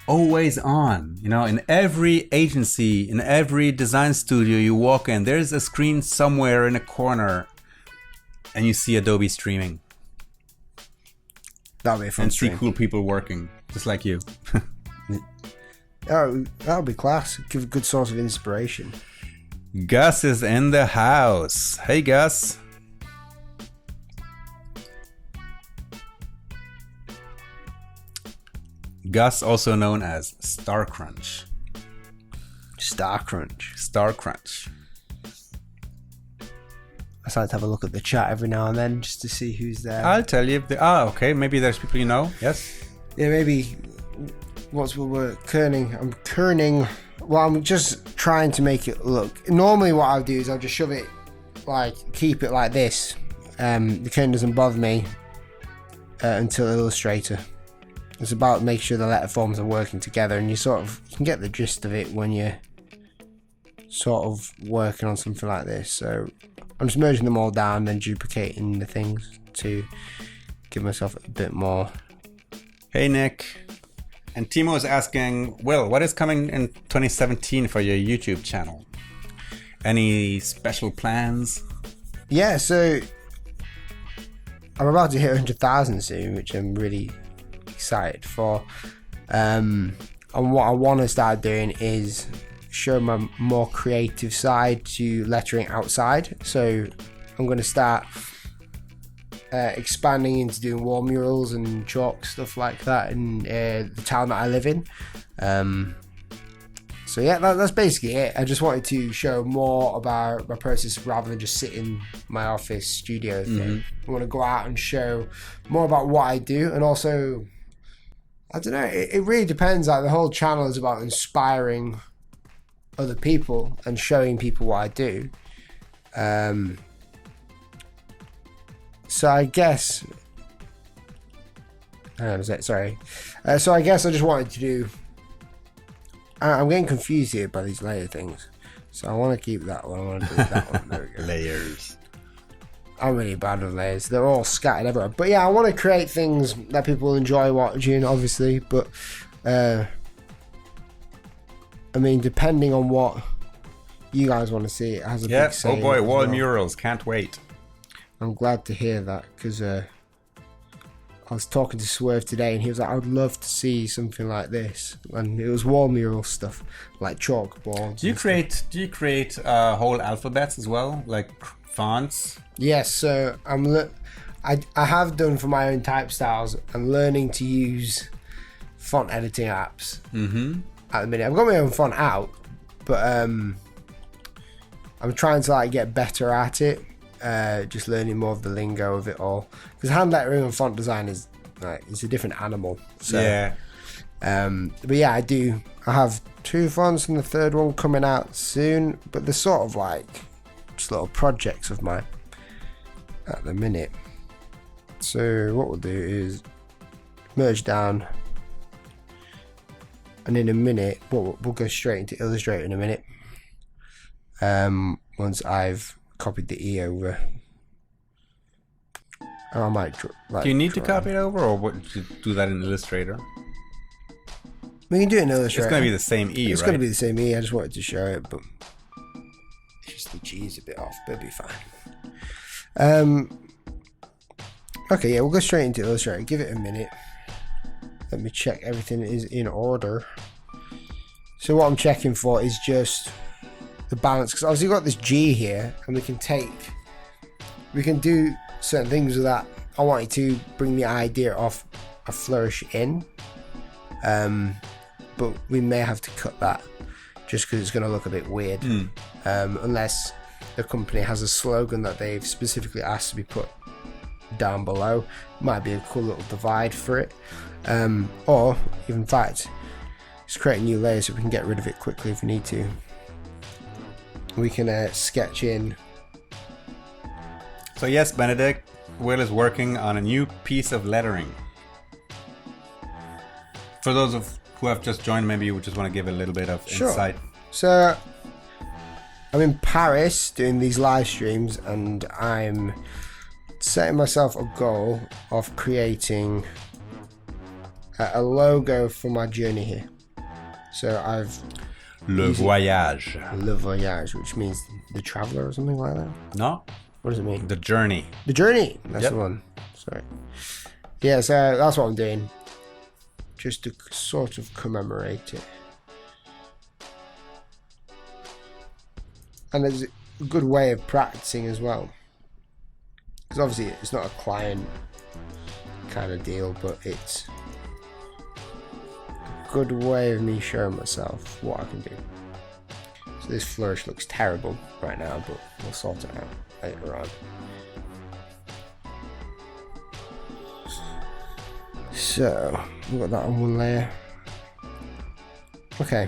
S1: always on. You know, in every agency, in every design studio you walk in, there's a screen somewhere in a corner and you see Adobe streaming.
S2: That'll be a fun
S1: and see
S2: stream.
S1: cool people working, just like you.
S2: Oh, that'll be class. Give a good source of inspiration.
S1: Gus is in the house. Hey, Gus. Gus, also known as Star Crunch.
S2: Star Crunch.
S1: Star Crunch.
S2: I like to have a look at the chat every now and then just to see who's there.
S1: I'll tell you if okay, maybe there's people you know. Yes.
S2: Yeah, maybe. What's the word? Kerning. I'm kerning. Well, I'm just trying to make it look. Normally, what I'll do is I'll just shove it, keep it like this. The kerning doesn't bother me until Illustrator. It's about making sure the letter forms are working together, and you can get the gist of it when you're sort of working on something like this. So I'm just merging them all down, then duplicating the things to give myself a bit more.
S1: Hey, Nick. And Timo is asking, Will, what is coming in 2017 for your YouTube channel? Any special plans?
S2: Yeah, so I'm about to hit 100,000 soon, which I'm really excited for. And what I want to start doing is show my more creative side to lettering outside. So I'm going to start expanding into doing wall murals and chalk stuff like that in the town that I live in. So yeah, that's basically it. I just wanted to show more about my process rather than just sit in my office studio thing. I want to go out and show more about what I do, and also, I don't know, it really depends. Like, the whole channel is about inspiring other people and showing people what I do. So I guess, so I guess I just wanted to do. I'm getting confused here by these layer things, so I want to keep that one. I want to delete that one. There we go.
S1: Layers.
S2: I'm really bad with layers. They're all scattered everywhere. But yeah, I want to create things that people enjoy watching, obviously. But I mean, depending on what you guys want to see, it has a big say.
S1: Oh boy, wall murals. Can't wait.
S2: I'm glad to hear that, because I was talking to Swerve today, and he was like, I would love to see something like this. And it was wall mural stuff, like chalkboards.
S1: Do you create whole alphabets as well, like fonts?
S2: Yes, so I have done for my own type styles. I'm learning to use font editing apps. at the minute. I've got my own font out, but I'm trying to like get better at it. Just learning more of the lingo of it all. Because hand lettering and font design is like it's a different animal. So,
S1: yeah.
S2: But yeah, I have 2 fonts and the third one coming out soon. But they're sort of like just little projects of mine at the minute. So what we'll do is merge down, and in a minute we'll go straight into Illustrator in a minute. Once I've copied the E over, or I might like.
S1: Do you need to copy it over, or what? You do that in Illustrator?
S2: We can do it in Illustrator.
S1: It's going to be the same E,
S2: It's
S1: right?
S2: going to be the same E. I just wanted to show it, but it's just the G is a bit off, but it'll be fine. Okay, yeah, we'll go straight into Illustrator. Give it a minute. Let me check everything is in order. So what I'm checking for is just the balance, because obviously we've got this G here, and we can do certain things with that. I wanted to bring the idea of a flourish in, but we may have to cut that just because it's going to look a bit weird, unless the company has a slogan that they've specifically asked to be put down below. Might be a cool little divide for it, or even in fact just create a new layer so we can get rid of it quickly if we need to. We can sketch in.
S1: So yes, Benedict, Will is working on a new piece of lettering. For those who have just joined, maybe you would just want to give a little bit of insight.
S2: So I'm in Paris doing these live streams, and I'm setting myself a goal of creating a logo for my journey here. So I've
S1: Le voyage.
S2: Le voyage, which means the traveler or something like that.
S1: No?
S2: What does it mean?
S1: The journey.
S2: The journey. That's
S1: Yep.
S2: the one. Sorry. Yeah, so that's what I'm doing, just to sort of commemorate it. And there's a good way of practicing as well, because obviously it's not a client kind of deal, but it's a good way of me showing myself what I can do. So this flourish looks terrible right now, but we'll sort it out later on. So we've got that on one layer. Okay.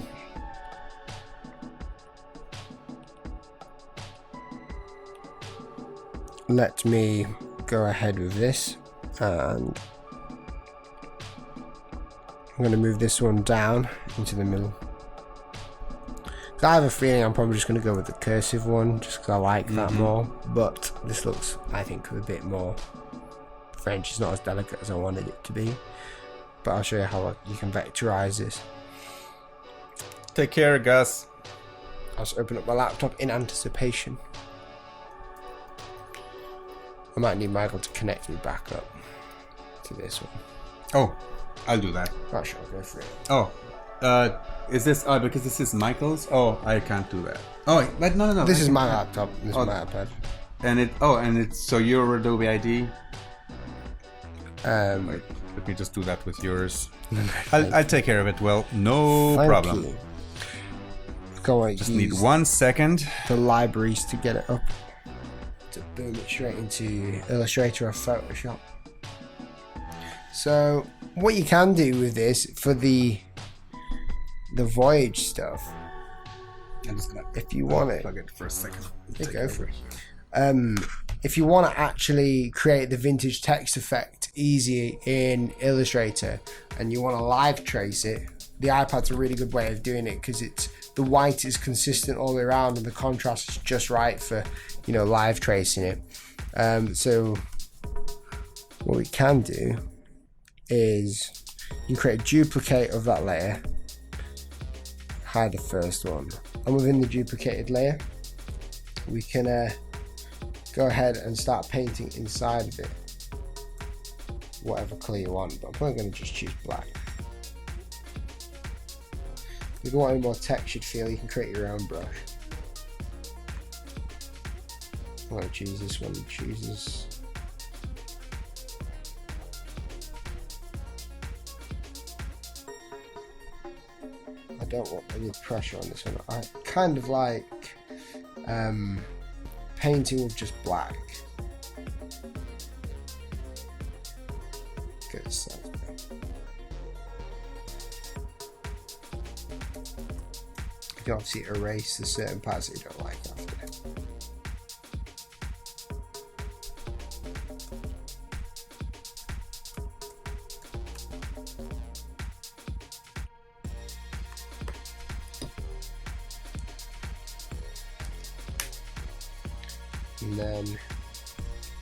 S2: Let me go ahead with this, and I'm going to move this one down into the middle. So I have a feeling I'm probably just going to go with the cursive one, just because I like that more. But this looks, I think, a bit more French. It's not as delicate as I wanted it to be. But I'll show you how you can vectorize this.
S1: Take care, Gus.
S2: I'll just open up my laptop in anticipation. I might need Michael to connect me back up to this one.
S1: Oh, I'll do that.
S2: Oh, sure, I'll go for it.
S1: Oh, is this... Oh, because this is Michael's? Oh, I can't do that. Oh, but no.
S2: This is my laptop. This is my iPad.
S1: And it's... So your Adobe ID?
S2: Wait,
S1: let me just do that with yours. I'll take care of it. Well, no problem.
S2: You. Go on,
S1: Just need 1 second.
S2: The libraries to get it up. To boom it straight into Illustrator or Photoshop. So what you can do with this for the voyage stuff,
S1: I'm just gonna
S2: if you want it,
S1: plug it for a second.
S2: go for it. If you want to actually create the vintage text effect easy in Illustrator, and you want to live trace it, the iPad's a really good way of doing it, because the white is consistent all the way around and the contrast is just right for, live tracing it. So what we can do is you can create a duplicate of that layer, hide the first one, and within the duplicated layer we can go ahead and start painting inside of it whatever colour you want, but I'm probably going to just choose black. If you want a more textured feel, you can create your own brush. I'm going to choose this one. Choose this. I'll don't want any pressure on this one. I kind of like painting with just black. Good stuff. You can obviously erase the certain parts that you don't like after. And then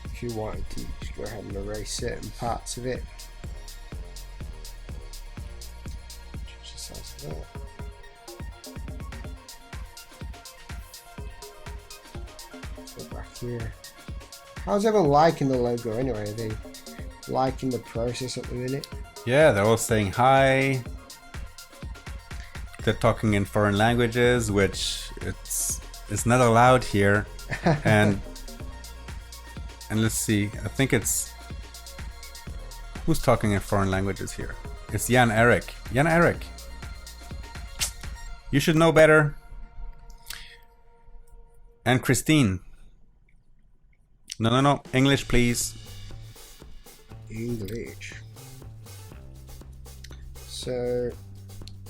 S2: if you wanted to, just go ahead and erase certain parts of it. Just like that. Go back here. How's everyone liking the logo anyway? Are they liking the process at the minute?
S1: Yeah, they're all saying hi. They're talking in foreign languages, which it's not allowed here. and let's see, I think it's who's talking in foreign languages here. It's Jan Erik. You should know better. And Christine. No, English please.
S2: English. So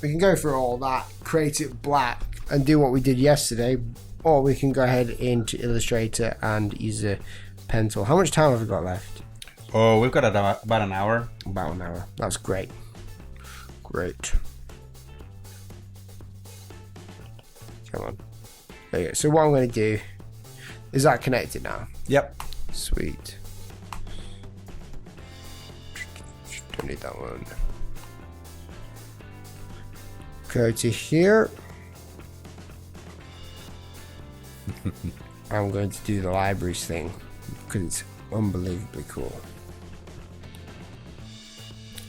S2: we can go through all that, create it black and do what we did yesterday, or we can go ahead into Illustrator and use a pencil. How much time have we got left?
S1: Oh, we've got about an hour.
S2: About an hour. That's great. Great. Come on. There you go. So what I'm going to do is that connected now.
S1: Yep.
S2: Sweet. Don't need that one. Go to here. I'm going to do the libraries thing because it's unbelievably cool.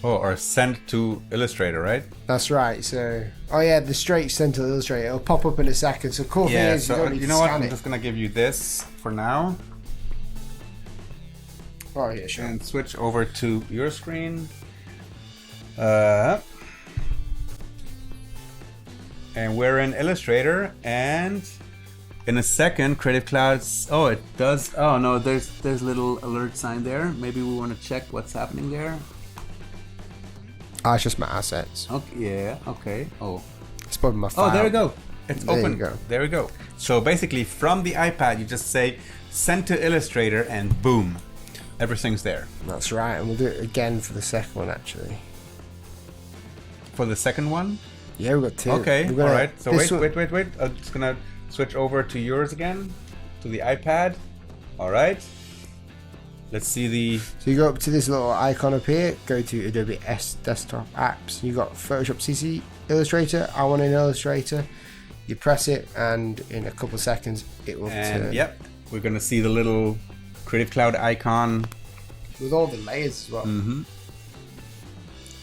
S1: Oh, or send to Illustrator, right?
S2: That's right. So, oh yeah, the straight send to Illustrator. It'll pop up in a second. So cool thing is you don't need
S1: you
S2: to
S1: know what?
S2: scan
S1: I'm
S2: it.
S1: just gonna give you this for now,
S2: Oh yeah, sure.
S1: and switch over to your screen. And we're in Illustrator, and in a second, Creative Cloud's. Oh, it does. Oh no, there's little alert sign there. Maybe we want to check what's happening there.
S2: Ah, it's just my assets.
S1: Okay. Yeah. Okay. Oh.
S2: It's probably my file.
S1: Oh, there we go. It's
S2: There
S1: open.
S2: you go.
S1: There we go. So basically, from the iPad, you just say send to Illustrator, and boom, everything's there.
S2: That's right, and we'll do it again for the second one actually.
S1: For the second one.
S2: Yeah, we've got two.
S1: Okay.
S2: We're gonna-
S1: All right. So
S2: this
S1: wait.
S2: one-
S1: I'm just gonna switch over to yours again, to the iPad. All right. Let's see the.
S2: So you go up to this little icon up here, go to Adobe S Desktop Apps. You got Photoshop CC, Illustrator. I want an Illustrator. You press it, and in a couple of seconds, it will
S1: And
S2: turn.
S1: yep, we're gonna see the little Creative Cloud icon,
S2: With all the layers as well.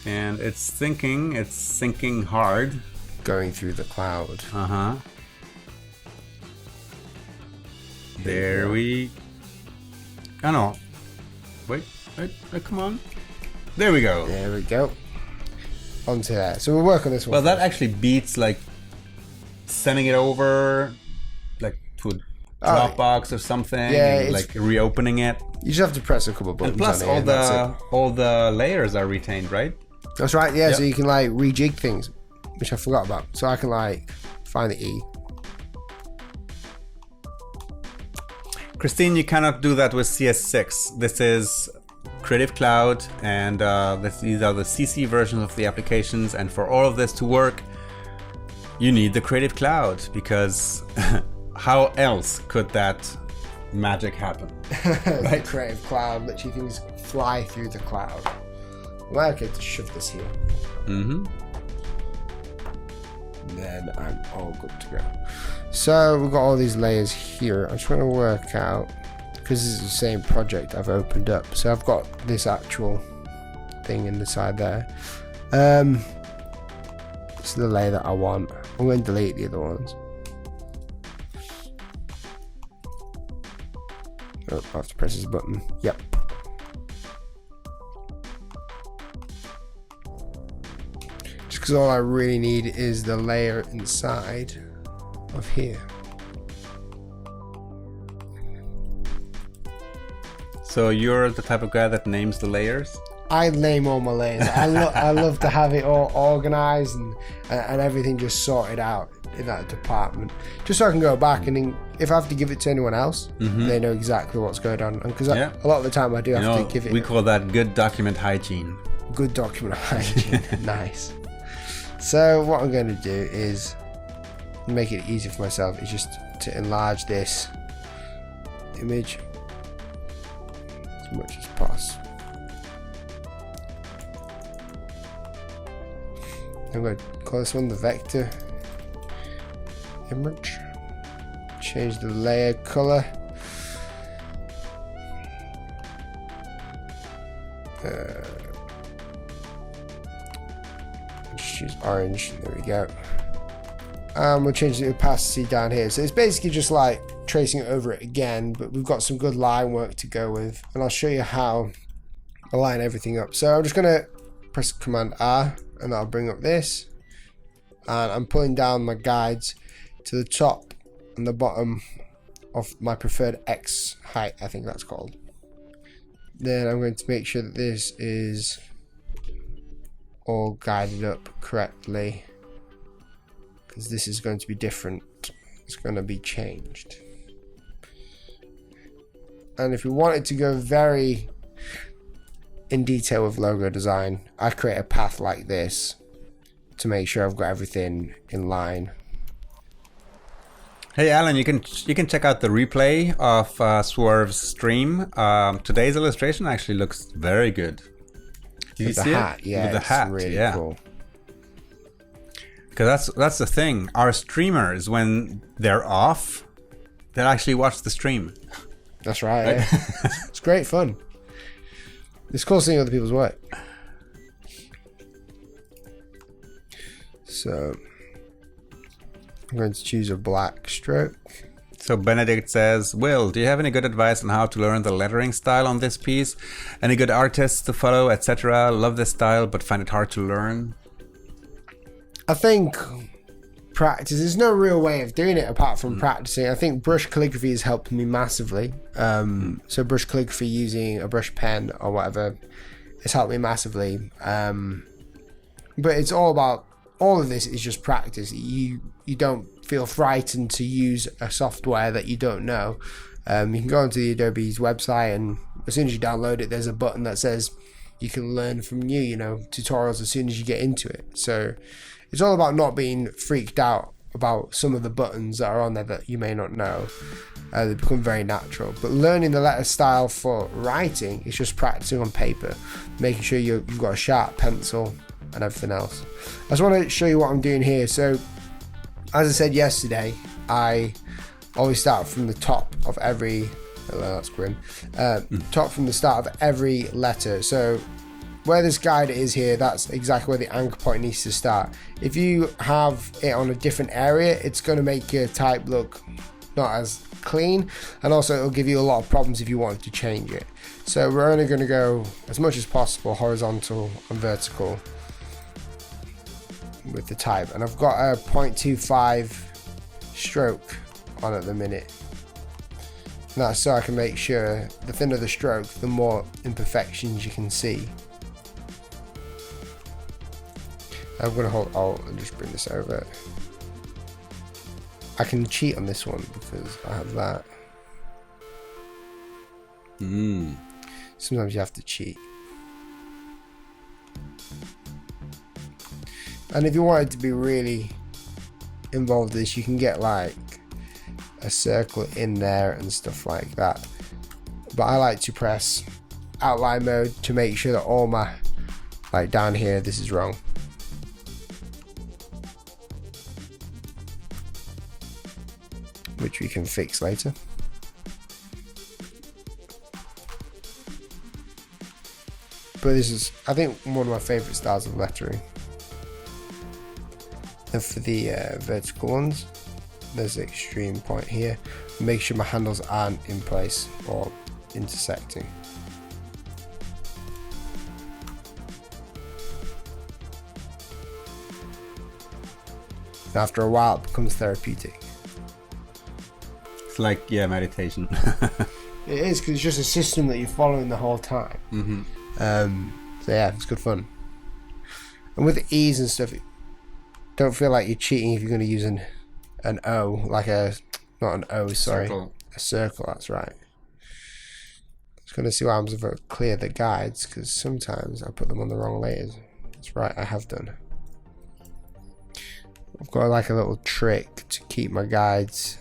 S1: and it's syncing hard.
S2: Going through the cloud.
S1: There we. Oh no. Wait, come on. There we go.
S2: There we go. Onto that. So we'll work on this one.
S1: Well, that actually beats like sending it over, like to a Dropbox or something,
S2: Yeah,
S1: and, like reopening it.
S2: You just have to press a couple of buttons.
S1: And plus,
S2: on it, and that's
S1: all the layers are retained, right?
S2: it. That's right. Yeah.
S1: Yep.
S2: So you can like rejig things, which I forgot about. So I can like find the E.
S1: Christine, you cannot do that with CS6. This is Creative Cloud, and these are the CC versions of the applications. And for all of this to work, you need the Creative Cloud, because how else could that magic happen?
S2: The Creative Cloud, literally things fly through the cloud. Well, okay, to shove this here. Then I'm all good to go. So we've got all these layers here. I'm just going to work out, because this is the same project I've opened up. So I've got this actual thing in the side there. This is the layer that I want. I'm going to delete the other ones. Oh, I have to press this button. Yep. Just because all I really need is the layer inside of here.
S1: So you're the type of guy that names the layers?
S2: I name all my layers. I love to have it all organized and everything just sorted out in that department, just so I can go back and then if I have to give it to anyone else, they know exactly what's going on. And because a lot of the time I do have to give it.
S1: We call that good document hygiene.
S2: Good document hygiene. Nice. So what I'm going to do is make it easy for myself is just to enlarge this image as much as possible. I'm going to call this one the vector image. Change the layer color. Just choose orange. There we go. We'll change the opacity down here. So it's basically just like tracing it over it again, but we've got some good line work to go with, and I'll show you how I line everything up. So I'm just going to press Command R, and that'll bring up this, and I'm pulling down my guides to the top and the bottom of my preferred X height, I think that's called. Then I'm going to make sure that this is all guided up correctly, because this is going to be different. It's going to be changed. And if we wanted to go very in detail with logo design, I create a path like this to make sure I've got everything in line.
S1: Hey Alan, you can check out the replay of Swerve's stream. Today's illustration actually looks very good. Did you see it?
S2: Yeah,
S1: with the hat,
S2: really
S1: yeah.
S2: Cool.
S1: Because that's the thing. Our streamers, when they're off, they'll actually watch the stream.
S2: That's right. Yeah. It's great fun. It's cool seeing other people's work. So I'm going to choose a black stroke.
S1: So Benedict says, Will, do you have any good advice on how to learn the lettering style on this piece? Any good artists to follow, etc.? Love this style, but find it hard to learn.
S2: I think practice. There's no real way of doing it apart from practicing. I think brush calligraphy has helped me massively. So brush calligraphy using a brush pen or whatever has helped me massively. But it's all about, all of this is just practice. You don't feel frightened to use a software that you don't know. You can go onto the Adobe's website, and as soon as you download it, there's a button that says you can learn from new, tutorials as soon as you get into it. So it's all about not being freaked out about some of the buttons that are on there that you may not know. They become very natural. But learning the letter style for writing is just practicing on paper, making sure you've got a sharp pencil and everything else. I just want to show you what I'm doing here. So as I said yesterday, I always start from the top of every, that's grim, top from the start of every letter. So where this guide is here, that's exactly where the anchor point needs to start. If you have it on a different area, it's going to make your type look not as clean, and also it'll give you a lot of problems if you want to change it. So we're only going to go as much as possible horizontal and vertical with the type, and I've got a 0.25 stroke on at the minute, and that's so I can make sure the thinner the stroke, the more imperfections you can see. I'm going to hold Alt and just bring this over. I can cheat on this one because I have that. Sometimes you have to cheat. And if you wanted to be really involved in this, you can get like a circle in there and stuff like that. But I like to press outline mode to make sure that all my, like down here, this is wrong. Which we can fix later. But this is, I think, one of my favorite styles of lettering. And for the vertical ones, there's the extreme point here. Make sure my handles aren't in place or intersecting. After a while, it becomes therapeutic.
S1: It's like, yeah, meditation.
S2: It is, because it's just a system that you're following the whole time. So yeah, it's good fun. And with ease and stuff, don't feel like you're cheating if you're going to use an O, like not an O, sorry.
S1: Circle.
S2: A circle, that's right. Just going to see what happens if I clear the guides, because sometimes I put them on the wrong layers. That's right, I have done. I've got like a little trick to keep my guides.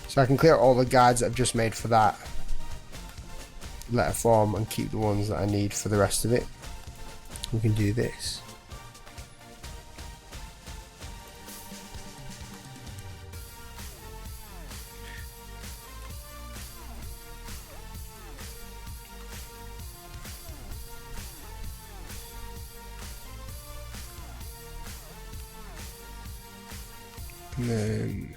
S2: So I can clear all the guides that I've just made for that letter form and keep the ones that I need for the rest of it. We can do this. And then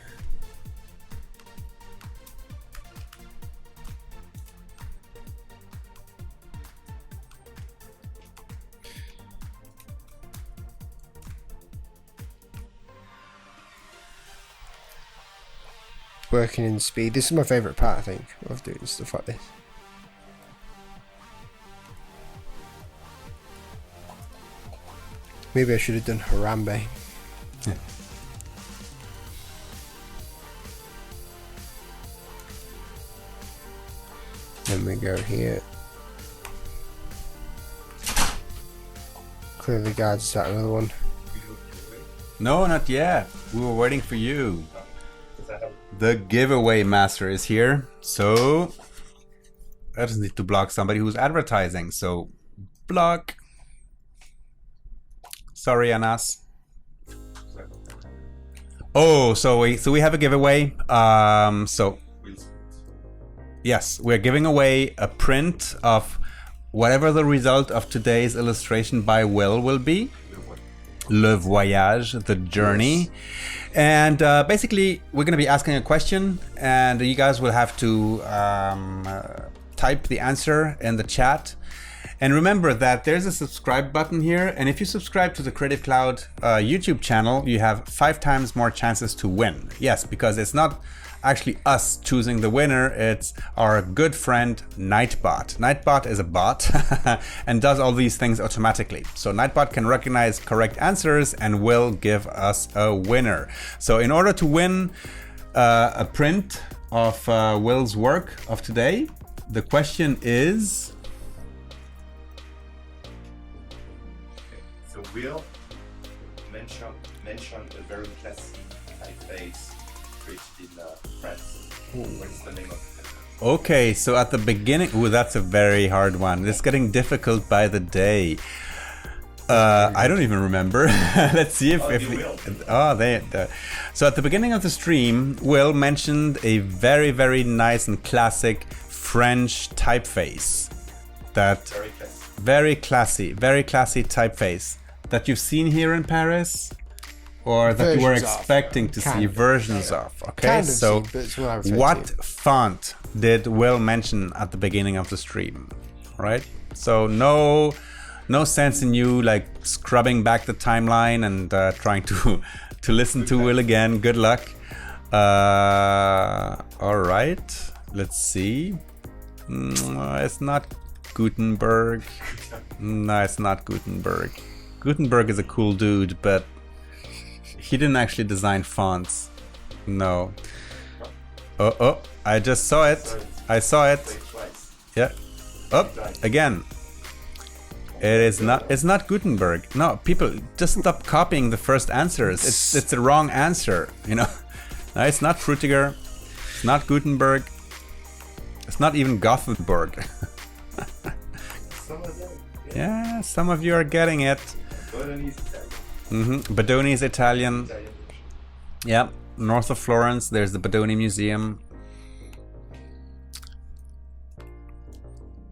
S2: working in speed. This is my favourite part, I think, of doing stuff like this. Maybe I should have done Harambe.
S1: Yeah.
S2: Then we go here. Clear the guards, start another one.
S1: No, not yet. We were waiting for you. The giveaway master is here. So I just need to block somebody who's advertising. So block. Sorry, Anas. Oh, so we have a giveaway. So yes, we're giving away a print of whatever the result of today's illustration by will be. Le voyage, the journey. And basically, we're going to be asking a question, and you guys will have to type the answer in the chat. And remember that there's a subscribe button here, and if you subscribe to the Creative Cloud YouTube channel, you have 5 times more chances to win. Yes, because it's not actually us choosing the winner, it's our good friend Nightbot. Nightbot is a bot and does all these things automatically. So Nightbot can recognize correct answers and will give us a winner. So in order to win a print of Will's work of today, the question is...
S3: So Will mentioned a very classy typeface created in France. What's the name of it?
S1: Okay, so at the beginning... Ooh, that's a very hard one. It's getting difficult by the day. I don't even remember. Let's see if... So at the beginning of the stream, Will mentioned a very, very nice and classic French typeface. That very classy typeface that you've seen here in Paris, or that you were expecting to see versions of. Okay, so what font did Will mention at the beginning of the stream? Right, so no sense in you like scrubbing back the timeline and trying to listen to Will again. Good luck. All right, let's see. It's not Gutenberg. No, it's not Gutenberg. Gutenberg is a cool dude, but he didn't actually design fonts. No. Oh, I just saw it. I saw it. Yeah. Oh, again. It's not Gutenberg. No, people just stop copying the first answers. It's the wrong answer, you know. No, it's not Frutiger. It's not Gutenberg. It's not even Gothenburg. Yeah, some of you are getting it. Badoni's Italian. Yeah, north of Florence, there's the Badoni Museum.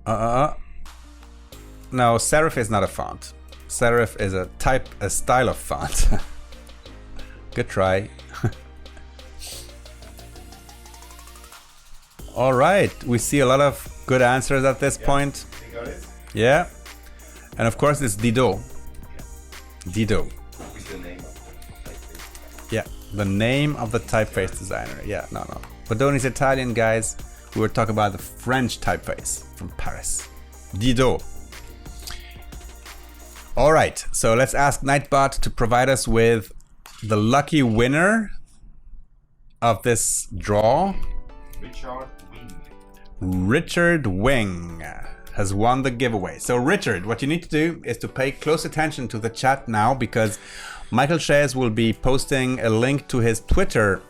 S1: No, serif is not a font. Serif is a style of font. Good try. All right, we see a lot of good answers at this point. Yeah. And of course it's Dido. Dido.
S3: What's the name of the typeface?
S1: Yeah, the name of the typeface designer. Yeah, no. Bodoni is Italian, guys. We were talking about the French typeface from Paris. Dido. All right, so let's ask Nightbot to provide us with the lucky winner of this draw. Richard Wing has won the giveaway. So Richard, what you need to do is to pay close attention to the chat now, because Michael Shays will be posting a link to his Twitter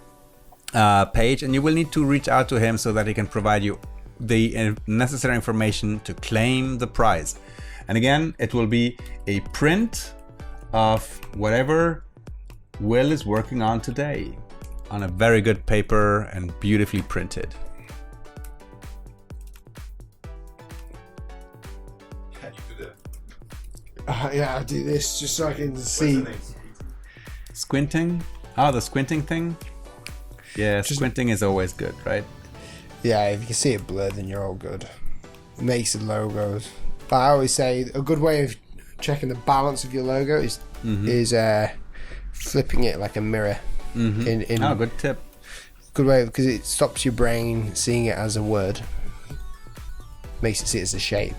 S1: page, and you will need to reach out to him so that he can provide you the necessary information to claim the prize. And again, it will be a print of whatever Will is working on today on a very good paper and beautifully printed.
S3: Can you do
S2: Yeah, I'll do this just so I can see.
S1: Squinting? Oh, the squinting thing? Yeah, squinting is always good, right?
S2: Yeah, if you can see it blurred, then you're all good. It makes the logos. But I always say a good way of checking the balance of your logo is flipping it like a mirror.
S1: Oh, good tip.
S2: Good way, because it stops your brain seeing it as a word. Makes it see it as a shape.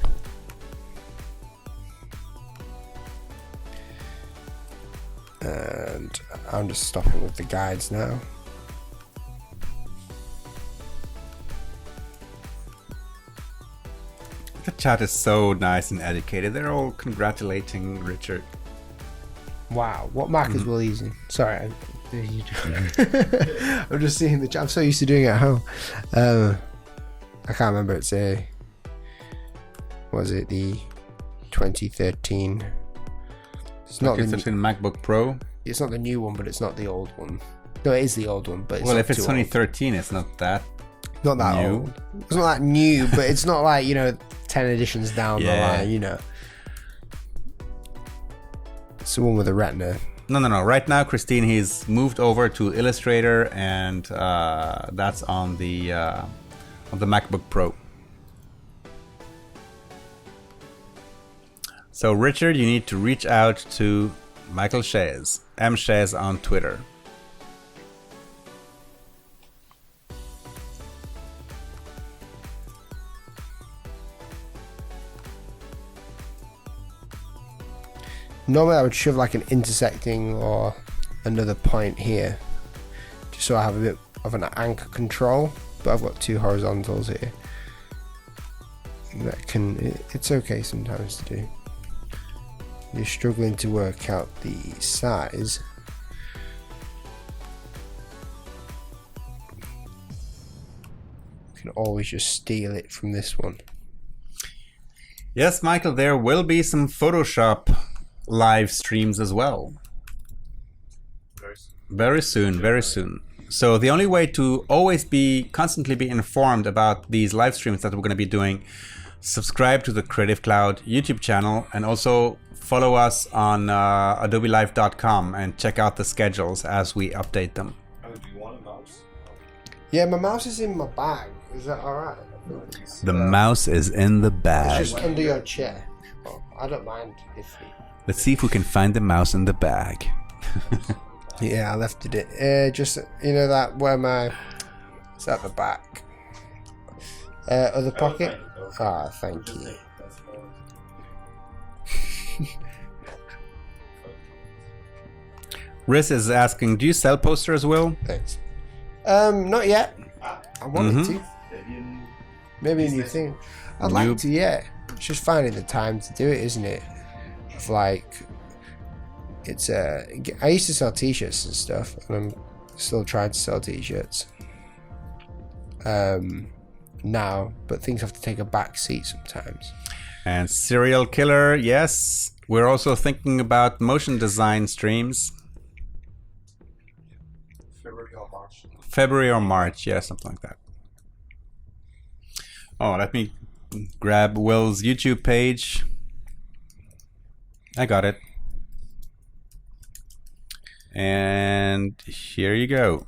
S2: And I'm just stopping with the guides now.
S1: The chat is so nice and educated. They're all congratulating Richard.
S2: Wow, what markers will he using? Sorry, I'm just seeing the chat. I'm so used to doing it at home. I can't remember. It's was it the 2013? It's not the
S1: 2013 MacBook Pro.
S2: It's not the new one, but it's not the old one. No, it is the old one, but it's
S1: Well,
S2: not
S1: if it's
S2: too
S1: 2013, it's not that.
S2: not that
S1: new.
S2: old. It's not that new, but it's not like 10 editions down the line. It's the one with the Retina.
S1: No. Right now, Christine, he's moved over to Illustrator, and that's on the MacBook Pro. So, Richard, you need to reach out to Michael Shays, M Shays on Twitter.
S2: Normally I would shove like an intersecting or another point here, just so I have a bit of an anchor control, but I've got two horizontals here. It's okay sometimes to do. You're struggling to work out the size. You can always just steal it from this one.
S1: Yes, Michael, there will be some Photoshop live streams as well. Very soon. So the only way to always constantly be informed about these live streams that we're going to be doing, subscribe to the Creative Cloud YouTube channel, and also follow us on adobelive.com and check out the schedules as we update them.
S3: Do you want a mouse?
S2: Yeah, my mouse is in my bag. Is that alright?
S1: The mouse is in the bag.
S2: It's just under your chair. Oh, I don't mind if
S1: Let's see if we can find the mouse in the bag.
S2: Yeah, I left it. Just that where my it's at the back. Other pocket. Ah, thank you.
S1: Riz is asking, do you sell posters, Will?
S2: Thanks. Not yet. I wanted to. Maybe a new thing. I'd like to, yeah. It's just finding the time to do it, isn't it? Of I used to sell t-shirts and stuff, and I'm still trying to sell t-shirts now, but things have to take a back seat sometimes.
S1: And Serial Killer, yes. We're also thinking about motion design streams. February or March, yeah, something like that. Oh, let me grab Will's YouTube page. I got it. And here you go.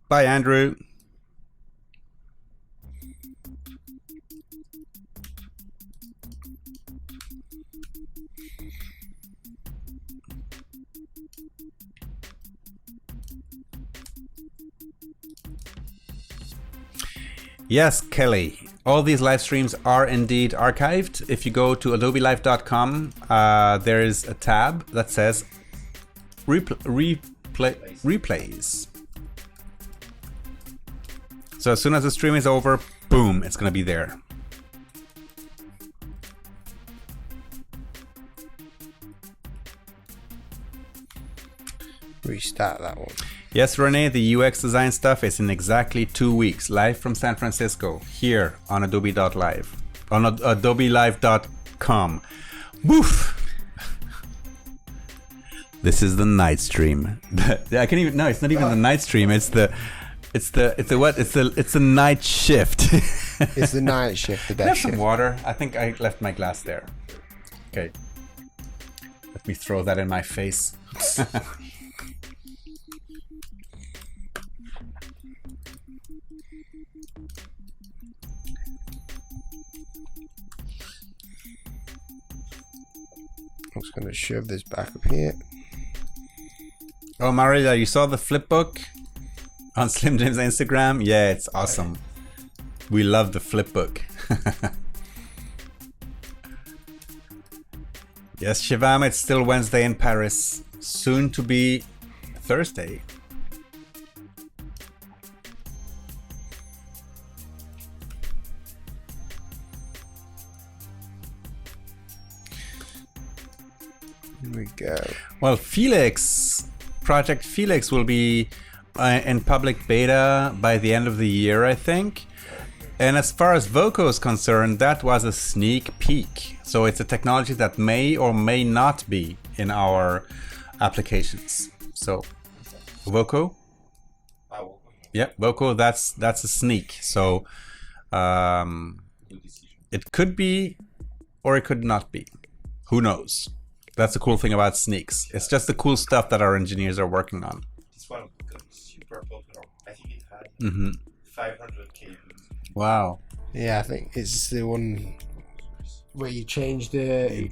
S1: Bye, Andrew. Yes, Kelly. All these live streams are indeed archived. If you go to adobelive.com, there is a tab that says replays. So as soon as the stream is over, boom, it's going to be there.
S2: Restart that one.
S1: Yes, Renee, the UX design stuff is in exactly 2 weeks, live from San Francisco, here on Adobe.live, on AdobeLive.com. Woof! This is the night stream. I can't even. No, it's not even the night stream. It's the night shift.
S2: It's the night shift. The
S1: Can I have
S2: best
S1: some
S2: shift.
S1: water? I think I left my glass there. Okay. Let me throw that in my face.
S2: I'm just going to shove this back up here.
S1: Oh, Marida, you saw the flip book on Slim Jim's Instagram? Yeah, it's awesome. We love the flip book. Yes, Shivam, it's still Wednesday in Paris. Soon to be Thursday.
S2: Here we go.
S1: Well, Felix, Project Felix will be in public beta by the end of the year, I think. And as far as Voco is concerned, that was a sneak peek. So it's a technology that may or may not be in our applications. So, Voco? Yeah, Voco, that's a sneak. So, it could be or it could not be. Who knows? That's the cool thing about sneaks. It's just the cool stuff that our engineers are working on.
S3: This one got super popular. I think it had 500k views.
S1: Wow.
S2: Yeah, I think it's the one where you change the
S1: You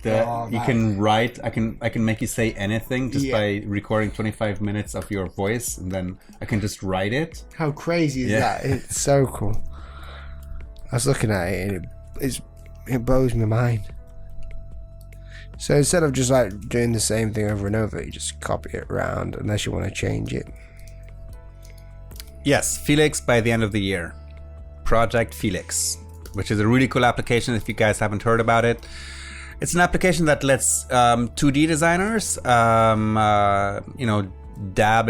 S1: can write. I can make you say anything just
S2: Yeah.
S1: by recording 25 minutes of your voice, and then I can just write it.
S2: How crazy is
S1: Yeah.
S2: that? It's so cool. I was looking at it and it blows my mind. So instead of just like doing the same thing over and over, you just copy it around unless you want to change it.
S1: Yes, Felix by the end of the year. Project Felix, which is a really cool application if you guys haven't heard about it. It's an application that lets 2D designers, dab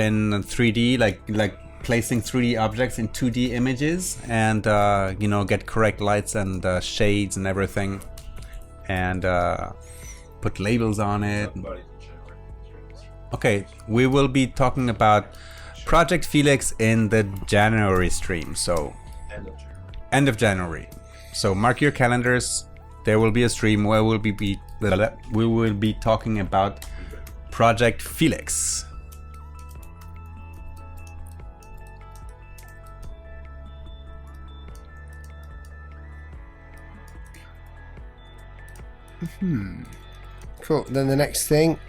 S1: in 3D, like placing 3D objects in 2D images and, get correct lights and shades and everything. And put labels on it. Okay, we will be talking about Project Felix in the January stream, so end of January. So mark your calendars. There will be a stream where we will be talking about Project Felix.
S2: Cool. Then the next thing,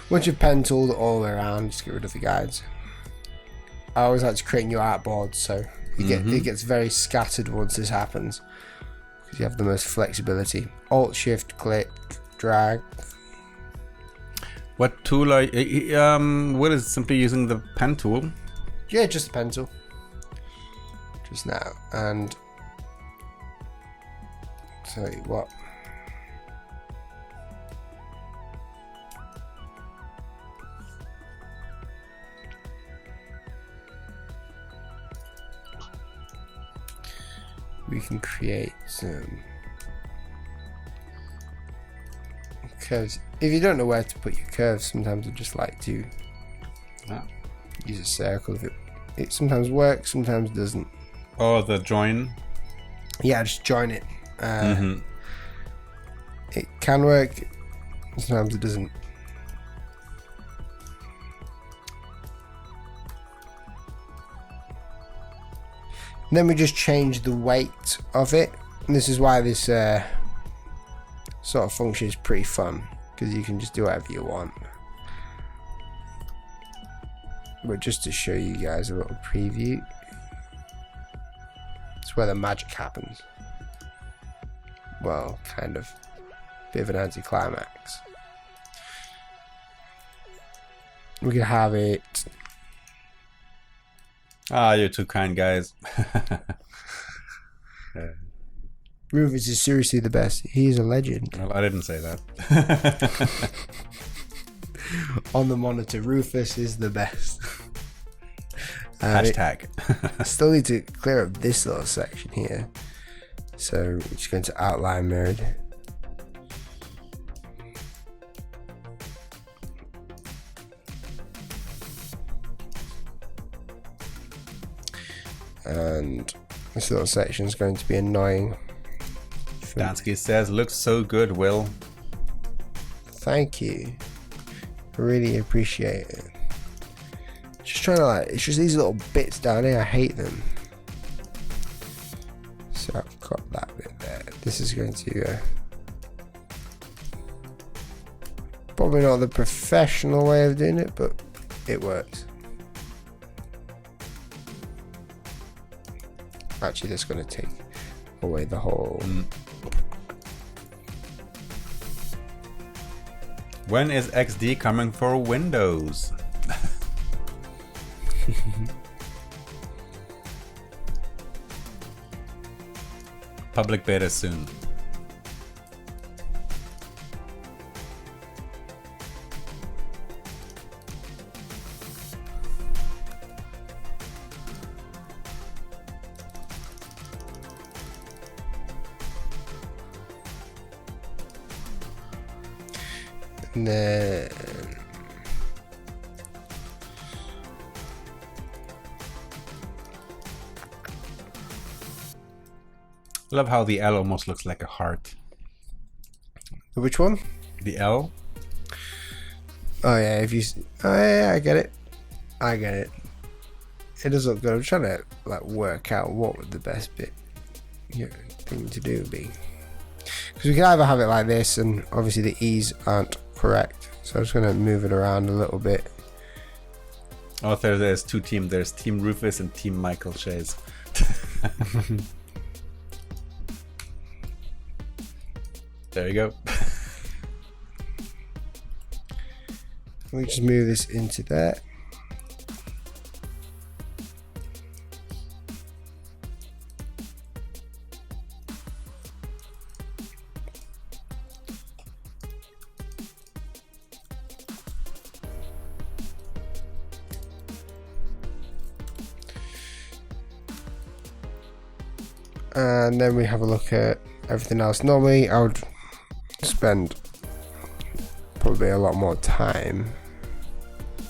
S2: once you've pen tooled it all the way around, just get rid of the guides. I always like to create new artboards, so it gets very scattered once this happens, because you have the most flexibility. Alt Shift Click Drag.
S1: What tool are you? What is simply using the pen tool?
S2: Yeah, just the pen tool. Just now, and tell you what. We can create some curves. If you don't know where to put your curves, sometimes I just like to use a circle. It sometimes works, sometimes doesn't.
S1: Oh, the join.
S2: Yeah, just join it. It can work, sometimes it doesn't. And then we just change the weight of it. And this is why this sort of function is pretty fun, because you can just do whatever you want. But just to show you guys a little preview, it's where the magic happens. Well, kind of. Bit of an anticlimax. We can have it.
S1: Ah, you're too kind, guys.
S2: Rufus is seriously the best. He is a legend.
S1: Well, I didn't say that.
S2: On the monitor, Rufus is the best.
S1: Hashtag.
S2: I still need to clear up this little section here. So we're just going to outline mode. And this little section is going to be annoying.
S1: Dansky says, looks so good, Will.
S2: Thank you. I really appreciate it. Just trying to it's just these little bits down here, I hate them. So I've got that bit there. This is going to probably not the professional way of doing it, but it works. Actually, that's going to take away the whole.
S1: When is XD coming for Windows? Public beta soon.
S2: And then
S1: I love how the L almost looks like a heart.
S2: which one?
S1: The L?
S2: Oh yeah, oh yeah, I get it. I get it. It does look good. I'm trying to work out what would the best thing to do be. Because we can either have it like this, and obviously the E's aren't correct. So I'm just going to move it around a little bit.
S1: Oh, there's two teams. There's Team Rufus and Team Michael Shays. There you go.
S2: We just move this into there. And then we have a look at everything else. Normally I would spend probably a lot more time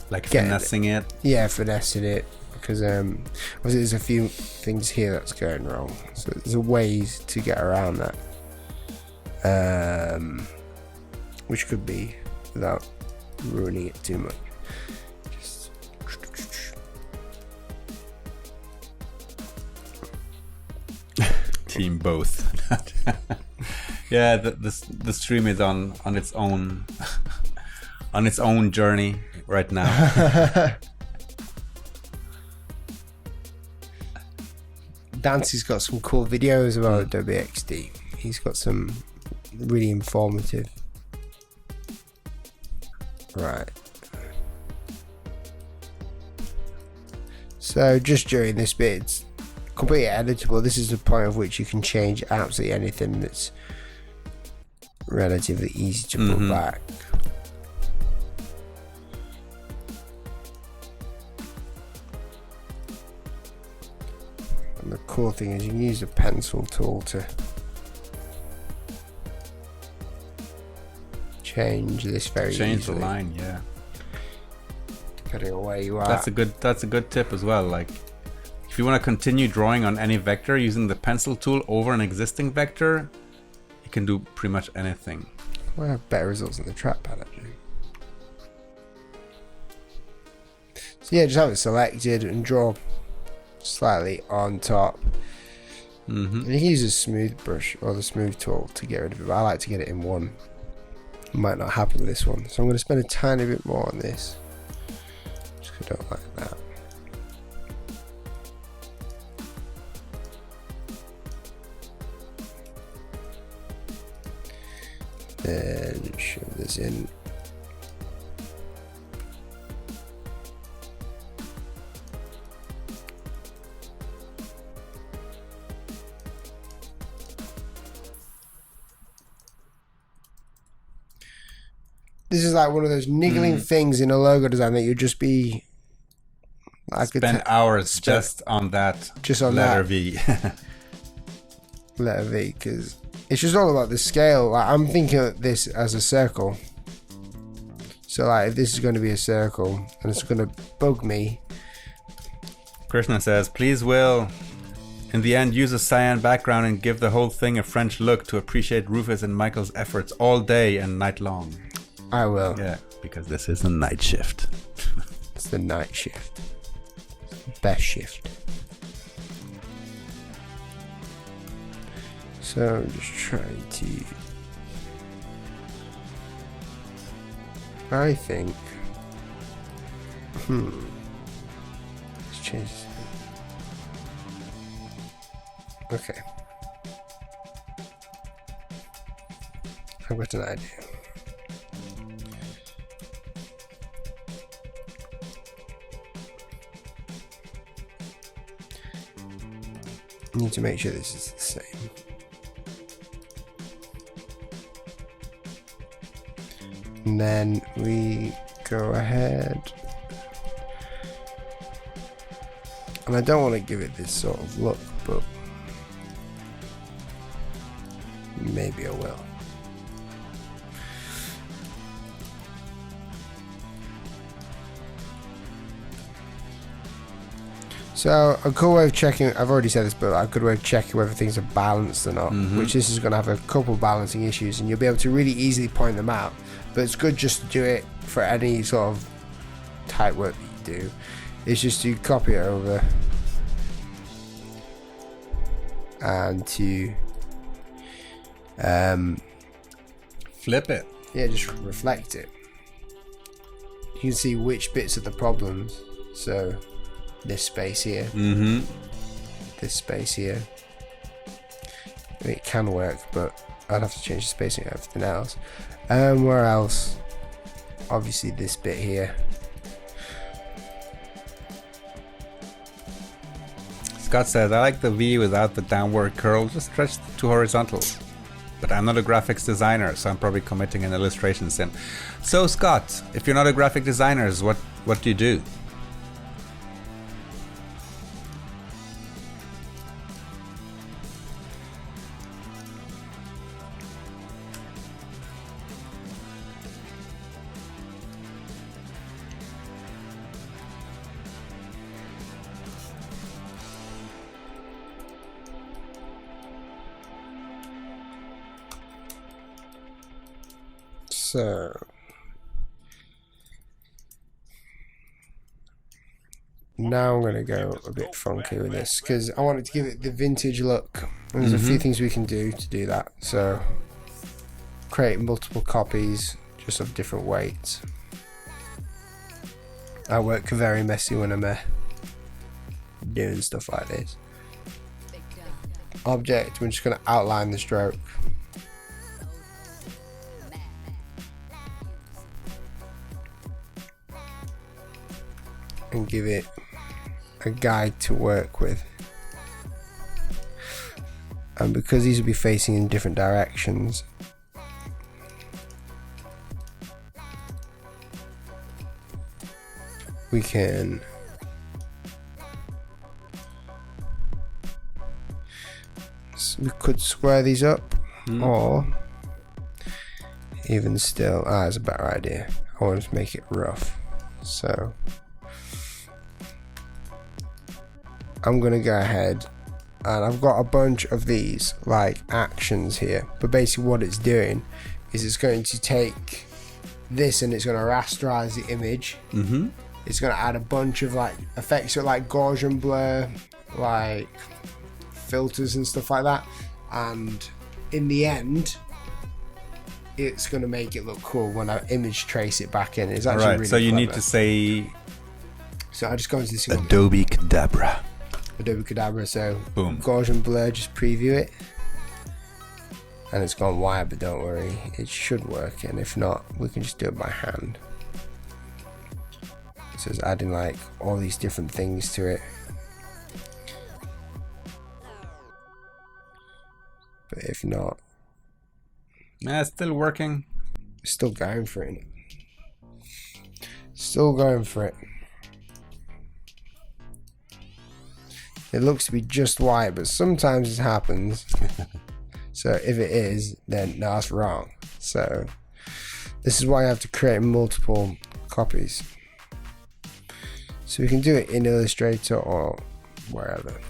S1: finessing it.
S2: Yeah, finessing it, because obviously there's a few things here that's going wrong, so there's ways to get around that, which could be without ruining it too much.
S1: Team both. Yeah, the stream is on its own on its own journey right now.
S2: Dancy's got some cool videos about Adobe XD. He's got some really informative. Right. So just during this bit, it's completely editable. This is the point of which you can change absolutely anything that's relatively easy to put back. And the cool thing is you can use the pencil tool to change this very
S1: Change
S2: easily.
S1: the line, yeah.
S2: Depending on where you are.
S1: That's a good tip as well. Like, if you want to continue drawing on any vector using the pencil tool over an existing vector, you can do pretty much anything.
S2: We'll have better results than the trackpad actually. So yeah, just have it selected and draw slightly on top. And you can use a smooth brush or the smooth tool to get rid of it, but I like to get it in one. Might not happen with this one, so I'm going to spend a tiny bit more on this, just 'cause I don't like that. Then shove this in. This is like one of those niggling things in a logo design that you'd just be like
S1: spend hours just on that letter V.
S2: Letter V, because it's just all about the scale. Like, I'm thinking of this as a circle. So like if this is going to be a circle and it's going to bug me.
S1: Krishna says, please Will, in the end use a cyan background and give the whole thing a French look to appreciate Rufus and Michael's efforts all day and night long.
S2: I will.
S1: Yeah, because this is the night shift.
S2: It's the night shift. Best shift. So I'm just trying to... I think... Let's change this. Okay. I've got an idea. I need to make sure this is the same. And then we go ahead, and I don't want to give it this sort of look, but maybe I will. So a cool way of checking, I've already said this, but a good way of checking whether things are balanced or not, which this is going to have a couple balancing issues, and you'll be able to really easily point them out. But it's good just to do it for any sort of type work that you do. It's just to copy it over and to
S1: flip it.
S2: Yeah, just reflect it. You can see which bits are the problems. So this space here, this space here. It can work, but I'd have to change the spacing and everything else. Where else? Obviously this bit here.
S1: Scott says, I like the V without the downward curl, just stretch to horizontal. But I'm not a graphics designer, so I'm probably committing an illustration sim. So Scott, if you're not a graphic designer, what do you do?
S2: So now I'm going to go a bit funky with this because I wanted to give it the vintage look. And there's a few things we can do to do that. So create multiple copies just of different weights. I work very messy when I'm doing stuff like this. Object, we're just going to outline the stroke. And give it a guide to work with. And because these will be facing in different directions, we can we could square these up, or even still, that's a better idea. I want to make it rough, so I'm gonna go ahead, and I've got a bunch of these like actions here, but basically what it's doing is it's going to take this and it's going to rasterize the image. It's going to add a bunch of like effects, so like Gaussian blur, like filters and stuff like that, and in the end it's going to make it look cool when I image trace it back in. It's actually
S1: Right,
S2: really
S1: so you
S2: clever.
S1: need to say
S2: So I just go into this
S1: Adobe Cadabra.
S2: Adobe Cadabra, so
S1: Boom.
S2: Gaussian blur, just preview it. And it's gone wide, but don't worry, it should work, and if not, we can just do it by hand. So it's adding like all these different things to it. But if not,
S1: It's still working.
S2: still going for it. Still going for it. It looks to be just white, but sometimes it happens. So if it is, then no, that's wrong. So this is why I have to create multiple copies. So we can do it in Illustrator or wherever.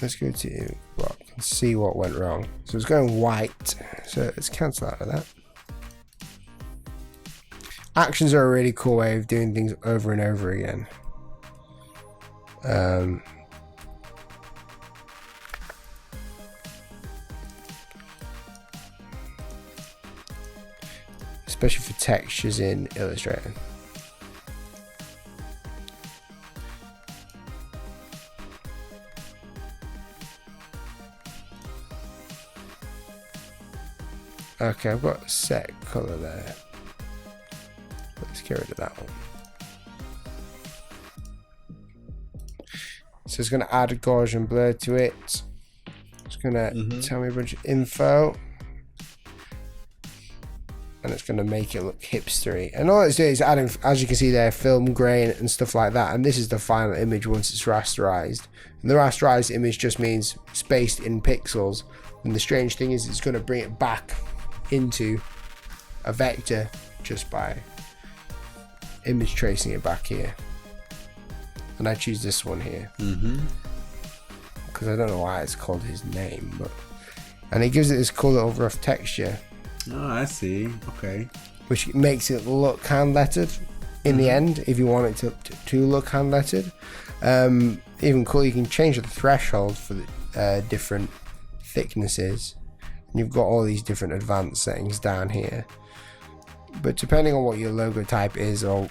S2: Let's go to rock and see what went wrong. So it's going white. So let's cancel out of that. Actions are a really cool way of doing things over and over again. Especially for textures in Illustrator. Okay, I've got a set color there. Let's get rid of that one. So it's going to add a Gaussian blur to it. It's going to tell me a bunch of info. And it's going to make it look hipstery. And all it's doing is adding, as you can see there, film grain and stuff like that. And this is the final image once it's rasterized. And the rasterized image just means spaced in pixels. And the strange thing is it's going to bring it back into a vector just by image tracing it back here. And I choose this one here because I don't know why it's called his name, but and it gives it this cool little rough texture.
S1: Oh, I see. Okay.
S2: Which makes it look hand lettered in the end if you want it to look hand lettered. Even cool, you can change the threshold for the different thicknesses. And you've got all these different advanced settings down here. But depending on what your logo type is or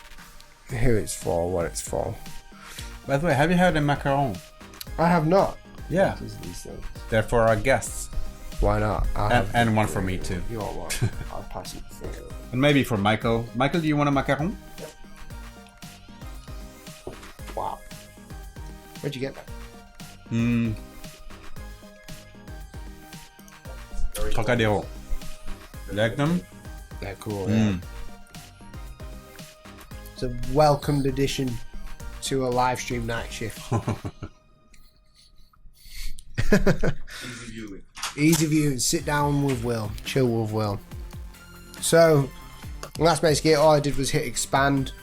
S2: who it's for, what it's for.
S1: By the way, have you had a macaron?
S2: I have not.
S1: Yeah.
S2: These things.
S1: They're for our guests.
S2: Why not?
S1: And one for me too.
S2: You want one? I'll pass it through.
S1: And maybe for Michael. Michael, do you want a macaron?
S2: Wow. Where'd you get that?
S1: Trocadero. You like them?
S2: They're cool, yeah. It's a welcomed addition to a live stream night shift.
S3: Easy viewing.
S2: Easy viewing, sit down with Will, chill with Will. So that's basically it. All I did was hit expand,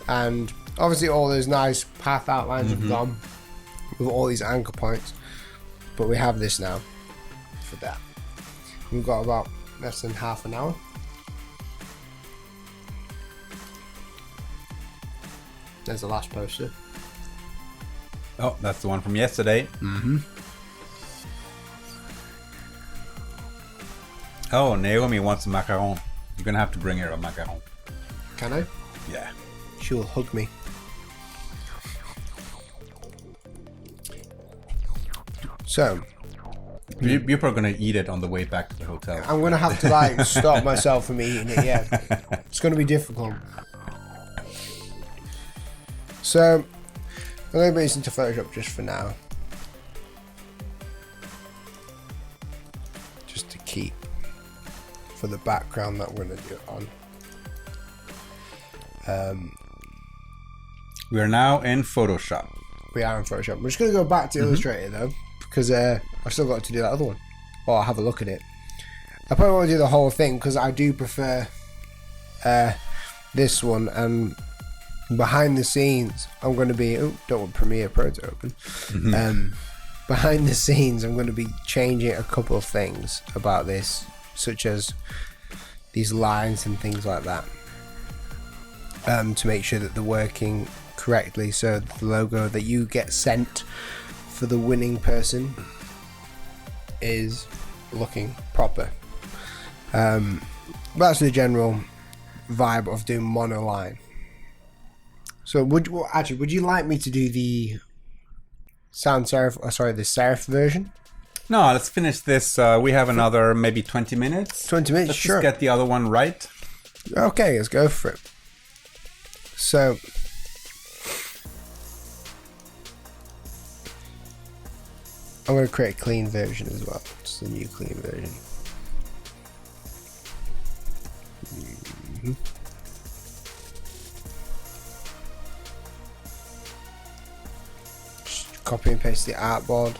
S2: and obviously all those nice path outlines have gone with all these anchor points, but we have this now for that. We've got about less than half an hour. There's the last poster.
S1: Oh, that's the one from yesterday. Oh, Naomi wants a macaron. You're gonna have to bring her a macaron.
S2: Can I?
S1: Yeah.
S2: She will hug me. So
S1: You're probably gonna eat it on the way back to the hotel.
S2: I'm gonna have to like stop myself from eating it. Yeah, it's gonna be difficult. So I'm gonna put this into Photoshop just for now, just to keep for the background that we're gonna do it on.
S1: We are now in Photoshop.
S2: We are in Photoshop. We're just gonna go back to Illustrator though, because I've still got to do that other one, or I'll have a look at it. I probably want to do the whole thing because I do prefer this one. And behind the scenes, I'm going to be don't want Premiere Pro to open. Behind the scenes, I'm going to be changing a couple of things about this, such as these lines and things like that, to make sure that they're working correctly, so the logo that you get sent for the winning person is looking proper. That's the general vibe of doing monoline. So would you like me to do the sans serif, the serif version?
S1: No, let's finish this. We have another maybe 20 minutes.
S2: 20 minutes,
S1: let's
S2: sure.
S1: Just get the other one right.
S2: Okay, let's go for it. So I'm going to create a clean version as well. Just a new clean version. Just copy and paste the artboard.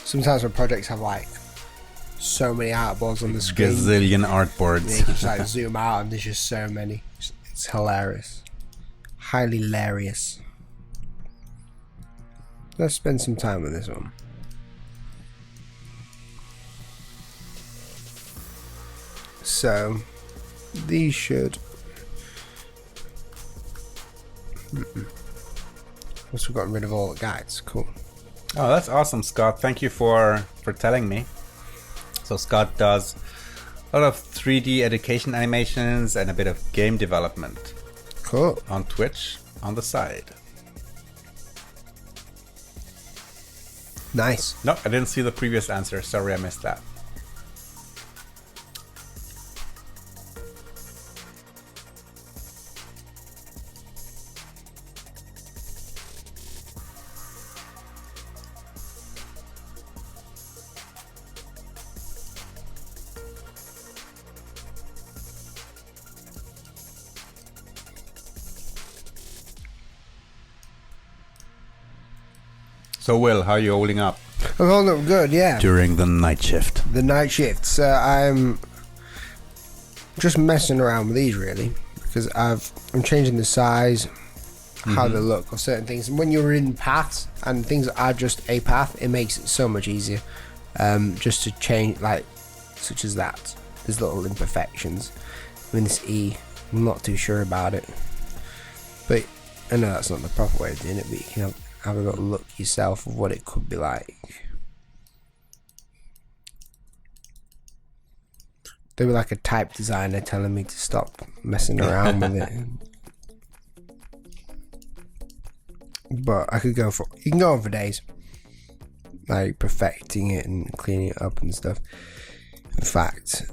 S2: Sometimes when projects have like so many artboards on the screen,
S1: gazillion artboards.
S2: you can just like zoom out and there's just so many. It's hilarious. Highly hilarious. Let's spend some time with this one. So these should. Once we've gotten rid of all the guides, cool.
S1: Oh, that's awesome, Scott. Thank you for telling me. So Scott does a lot of 3D education animations and a bit of game development.
S2: Cool.
S1: On Twitch on the side.
S2: Nice.
S1: No, I didn't see the previous answer. Sorry, I missed that. So Will, how are you holding up?
S2: I'm holding up good, yeah.
S1: During the night shift.
S2: The night shift. So I'm just messing around with these really, because I'm changing the size, how they look of certain things. And when you're in paths and things are just a path, it makes it so much easier. Just to change, like such as that. There's little imperfections. I mean, this E, I'm not too sure about it, but I know that's not the proper way of doing it. But you can have a little look yourself of what it could be like. They were like a type designer telling me to stop messing around with it. But I could go for, you can go on for days, like perfecting it and cleaning it up and stuff. In fact,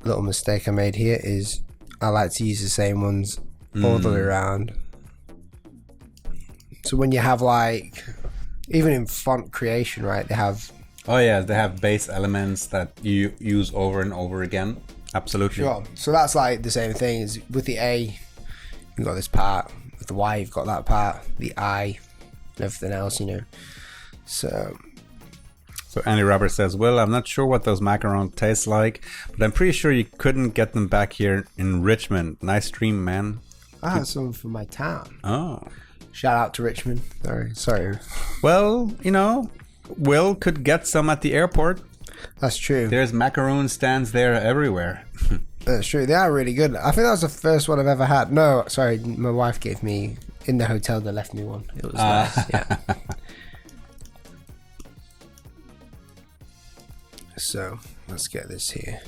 S2: a little mistake I made here is I like to use the same ones all the way around. So when you have like, even in font creation, right, they have...
S1: Oh yeah, they have base elements that you use over and over again. Absolutely.
S2: Sure. So that's like the same thing as with the A, you've got this part. With the Y, you've got that part. The I, and everything else, you know. So
S1: Andy Roberts says, well, I'm not sure what those macarons taste like, but I'm pretty sure you couldn't get them back here in Richmond. Nice stream, man.
S2: I have some from my town.
S1: Oh.
S2: Shout out to Richmond. Sorry.
S1: Well, you know, Will could get some at the airport.
S2: That's true.
S1: There's macaroon stands there everywhere.
S2: That's true. They are really good. I think that was the first one I've ever had. No, sorry. My wife gave me, in the hotel, they left me one. It was nice. Yeah. So, let's get this here.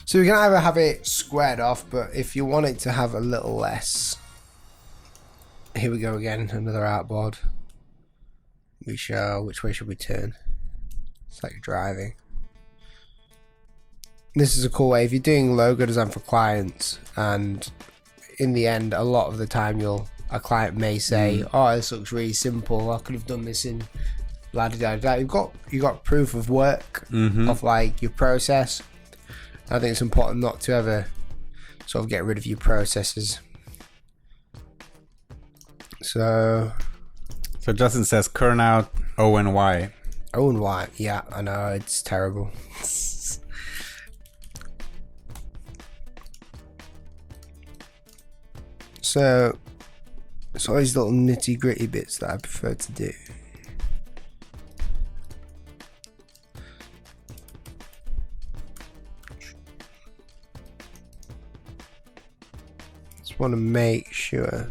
S2: So we can either have it squared off, but if you want it to have a little less... Here we go again, another artboard. We shall, which way should we turn? It's like driving. This is a cool way if you're doing logo design for clients, and in the end, a lot of the time a client may say, oh, this looks really simple, I could have done this in blah blah blah. You got proof of work of like your process. I think it's important not to ever sort of get rid of your processes. So
S1: Justin says kern out O and Y.
S2: O and Y, yeah, I know, it's terrible. So it's all these little nitty gritty bits that I prefer to do. Just want to make sure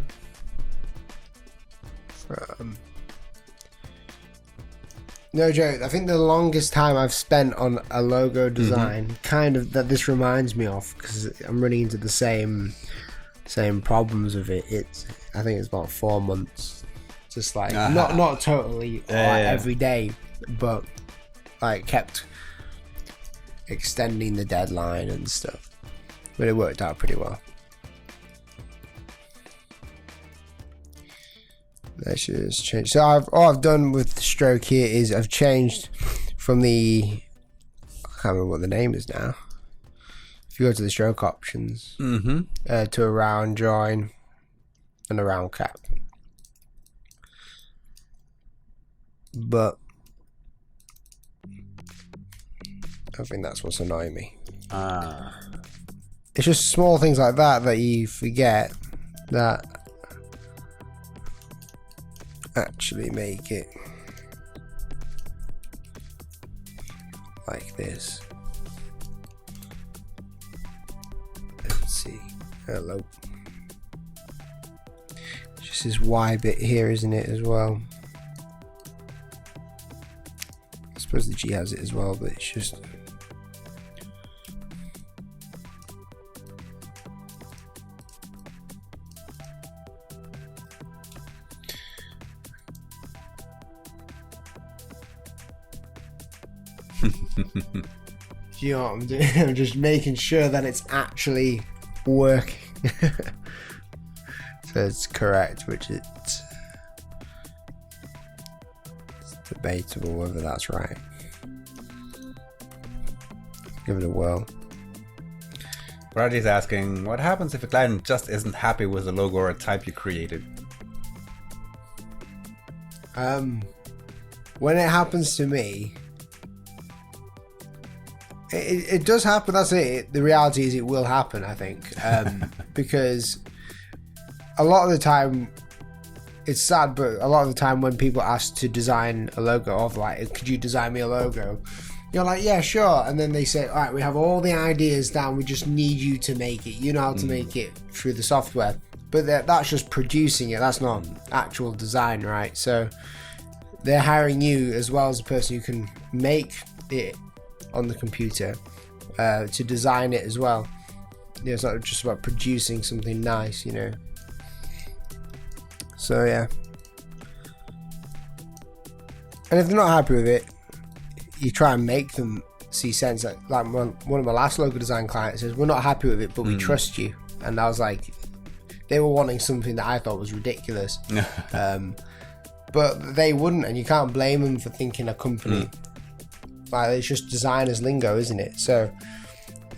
S2: No joke. I think the longest time I've spent on a logo design, kind of that this reminds me of, because I'm running into the same problems with it. I think it's about 4 months. Just like not totally every day, but like kept extending the deadline and stuff. But it worked out pretty well. Let's just change. So all I've done with the stroke here is I've changed from I can't remember what the name is now. If you go to the stroke options, to a round join and a round cap. But I think that's what's annoying me. It's just small things like that you forget that actually make it like this. Let's see. Hello. It's just this Y bit here, isn't it, as well? I suppose the G has it as well, but it's just you know what I'm doing? I'm just making sure that it's actually working. So it's correct, which it's debatable whether that's right. Give it a whirl.
S1: Bradley's asking, what happens if a client just isn't happy with a logo or a type you created?
S2: When it happens to me, it does happen. That's it. The reality is it will happen, I think. Because a lot of the time, it's sad, but a lot of the time when people ask to design a logo, of like, could you design me a logo? You're like, yeah, sure. And then they say, all right, we have all the ideas down. We just need you to make it. You know how to make it through the software. But that's just producing it. That's not actual design, right? So they're hiring you as well as the person who can make it on the computer to design it as well. You know, it's not just about producing something nice, you know. So yeah. And if they're not happy with it, you try and make them see sense. Like one of my last logo design clients says, we're not happy with it, but we trust you. And I was like, they were wanting something that I thought was ridiculous. But they wouldn't, and you can't blame them for thinking a company like, it's just designer's lingo, isn't it? So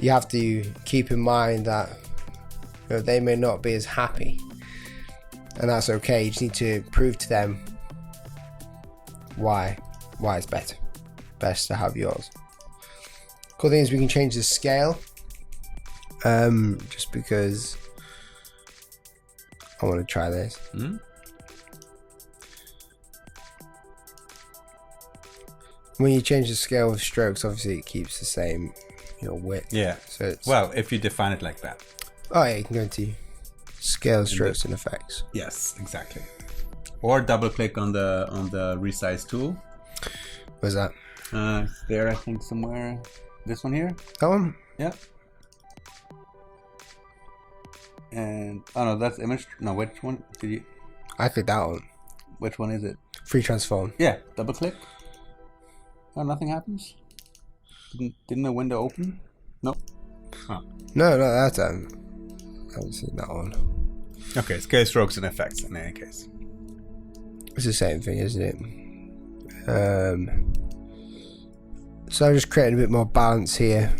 S2: you have to keep in mind that, you know, they may not be as happy, and that's okay. You just need to prove to them why it's best to have yours. Cool thing is we can change the scale, just because I want to try this. When you change the scale of strokes, obviously it keeps the same, you know, width.
S1: Yeah.
S2: So it's,
S1: well, if you define it like that.
S2: Oh yeah, you can go into scale, strokes, and effects.
S1: Yes, exactly. Or double click on the resize tool.
S2: Where's that?
S1: It's there, I think, somewhere. This one here.
S2: That one?
S1: Yeah. And oh no, that's image. No, which one did you?
S2: I clicked that one.
S1: Which one is it?
S2: Free transform.
S1: Yeah, double click. Oh, nothing happens. Didn't the window open? Nope. Huh.
S2: No, that's I haven't seen that one.
S1: Okay, scale, strokes, and effects. In any case,
S2: it's the same thing, isn't it? So I'm just creating a bit more balance here.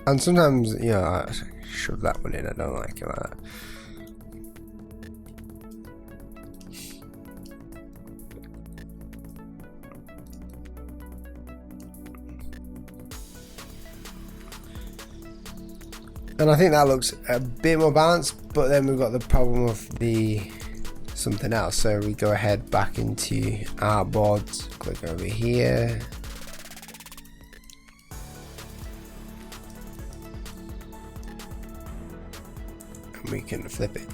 S2: And sometimes, you know, I shove that one in. I don't like it like that. And I think that looks a bit more balanced, but then we've got the problem of the something else. So we go ahead back into artboards, click over here. And we can flip it.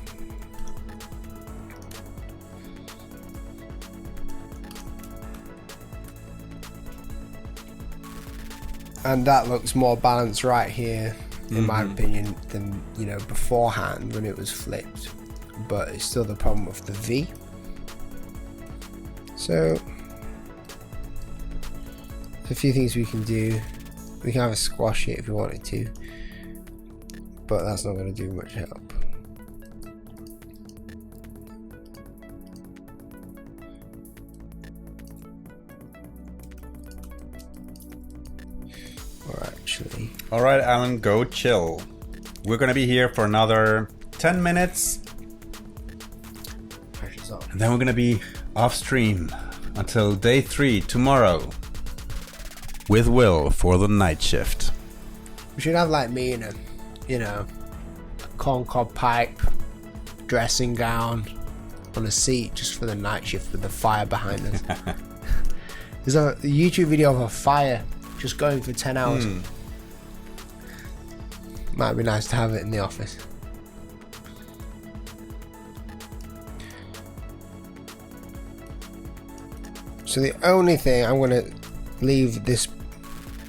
S2: And that looks more balanced right here, in my opinion, than, you know, beforehand when it was flipped. But it's still the problem with the V. So, a few things we can do. We can have a squash it if we wanted to, but that's not going to do much help. Or actually,
S1: All right, Alan, go chill. We're gonna be here for another 10 minutes,
S2: pressure's on.
S1: and then we're gonna be off stream until day 3 tomorrow with Will for the night shift.
S2: We should have like me in a, you know, a corncob pipe, dressing gown, on a seat just for the night shift with the fire behind us. There's a YouTube video of a fire just going for 10 hours. Might be nice to have it in the office. So the only thing, I'm going to leave this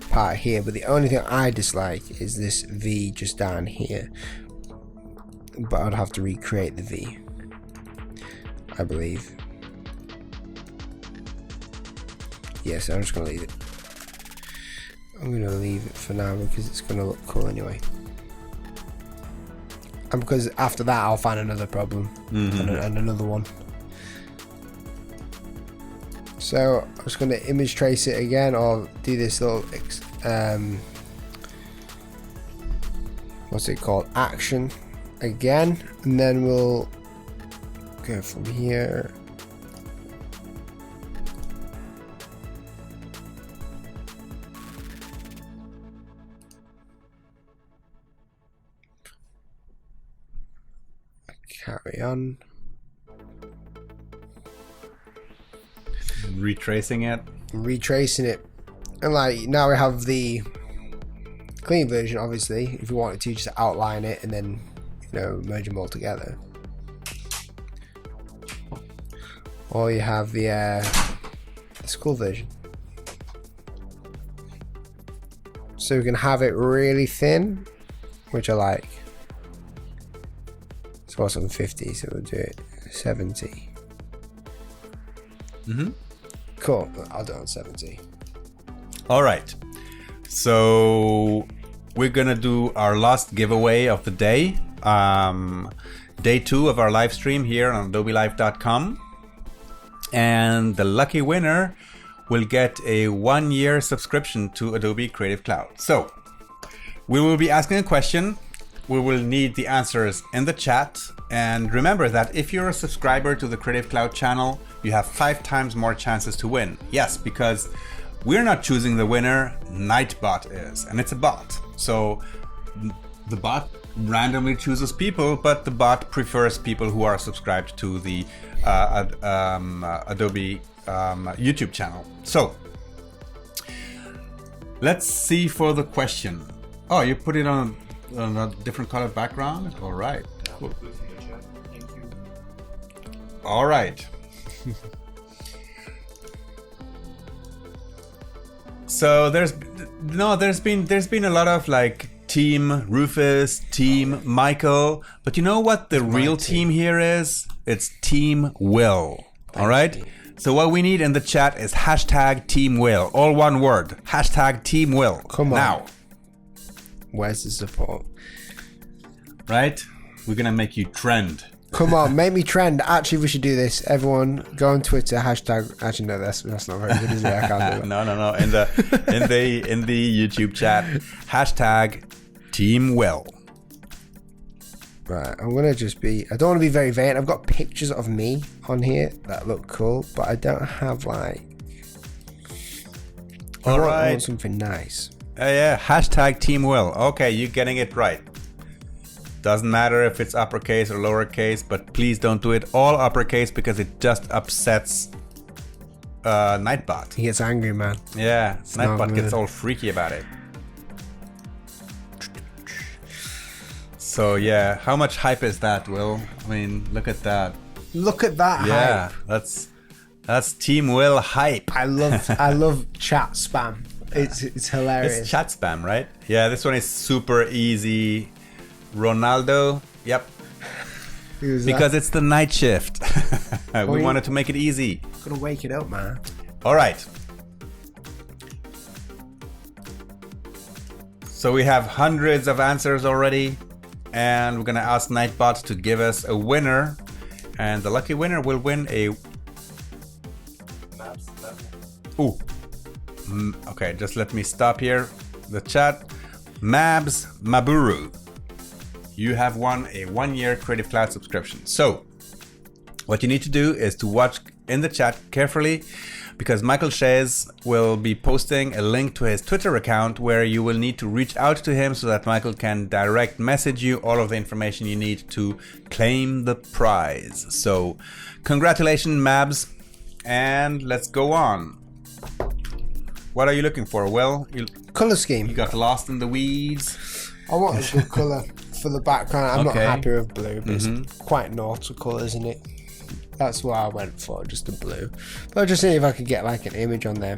S2: part here, but the only thing I dislike is this V just down here. But I'd have to recreate the V, I believe. Yes, I'm just going to leave it. I'm going to leave it for now because it's going to look cool anyway. And because after that I'll find another problem and another one. So I'm just going to image trace it again, or do this little what's it called, action again, and then we'll go from here. Carry on.
S1: Retracing it.
S2: Retracing it. And like now we have the clean version, obviously. If you wanted to just outline it and then, you know, merge them all together. Or you have the school version. So we can have it really thin, which I like. So what's on 50, so we'll do it 70. Cool, I'll do it on 70.
S1: All right. So we're gonna do our last giveaway of the day. Day 2 of our live stream here on adobelive.com. And the lucky winner will get a 1-year subscription to Adobe Creative Cloud. So we will be asking a question. We will need the answers in the chat. And remember that if you're a subscriber to the Creative Cloud channel, you have 5 times more chances to win. Yes, because we're not choosing the winner, Nightbot is, and it's a bot. So the bot randomly chooses people, but the bot prefers people who are subscribed to the Adobe YouTube channel. So let's see for the question. Oh, you put it on a different color background? All right. Cool. All right. So there's been a lot of like Team Rufus, Team Michael, but you know what the real team here is? It's Team Will. All right. So what we need in the chat is hashtag Team Will, all one word. Hashtag Team Will.
S2: Come on.
S1: Now.
S2: Where's the support?
S1: Right? We're gonna make you trend.
S2: Come on, make me trend. Actually, we should do this. Everyone, go on Twitter. Hashtag. Actually, no, that's not very good, is it? I can't do it.
S1: No. In the YouTube chat, hashtag Team Will.
S2: Right, I'm gonna just be. I don't want to be very vain. I've got pictures of me on here that look cool, but I don't have like. I want something nice.
S1: Yeah, hashtag Team Will. Okay, you're getting it right. Doesn't matter if it's uppercase or lowercase, but please don't do it all uppercase because it just upsets Nightbot.
S2: He gets angry, man.
S1: Yeah, Nightbot gets all freaky about it. So yeah, how much hype is that, Will? I mean, look at that.
S2: Look at that
S1: Yeah,
S2: hype.
S1: that's Team Will hype.
S2: I love chat spam. It's hilarious.
S1: It's chat spam, right? Yeah, this one is super easy. Ronaldo. Yep.
S2: Who's
S1: Because
S2: that?
S1: it's the night shift. We
S2: you-
S1: wanted to make it easy.
S2: Gonna wake it up, man.
S1: All right. So we have hundreds of answers already, and we're gonna ask Nightbot to give us a winner, and the lucky winner will win a.
S3: Maps.
S1: Ooh. Okay, just let me stop here. The chat. Mabs Maburu. You have won a 1-year Creative Cloud subscription. So, what you need to do is to watch in the chat carefully, because Michael Shays will be posting a link to his Twitter account where you will need to reach out to him so that Michael can direct message you all of the information you need to claim the prize. So, congratulations, Mabs, and let's go on. What are you looking for, Will? You
S2: Color scheme.
S1: got lost in the weeds.
S2: I want a good color for the background. I'm
S1: Okay.
S2: not happy with blue, but it's quite nautical, isn't it? That's what I went for, just a blue. But I'll just see if I could get like an image on there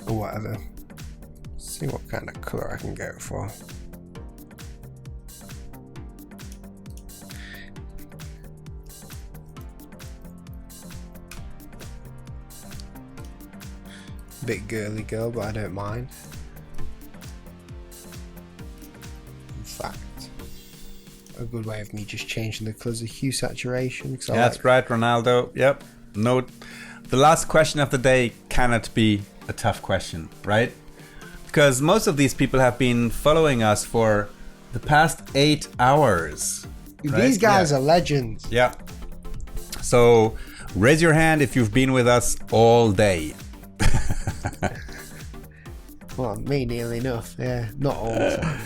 S2: or whatever. See what kind of color I can go for. Bit girly girl, but I don't mind. In fact, a good way of me just changing the colours of hue saturation.
S1: Yeah, that's right, Ronaldo. Yep. Note, the last question of the day cannot be a tough question, right? Because most of these people have been following us for the past 8 hours. Right?
S2: These guys
S1: Yeah.
S2: are legends.
S1: Yeah. So raise your hand if you've been with us all day.
S2: Well, me nearly enough. Yeah, not all the time.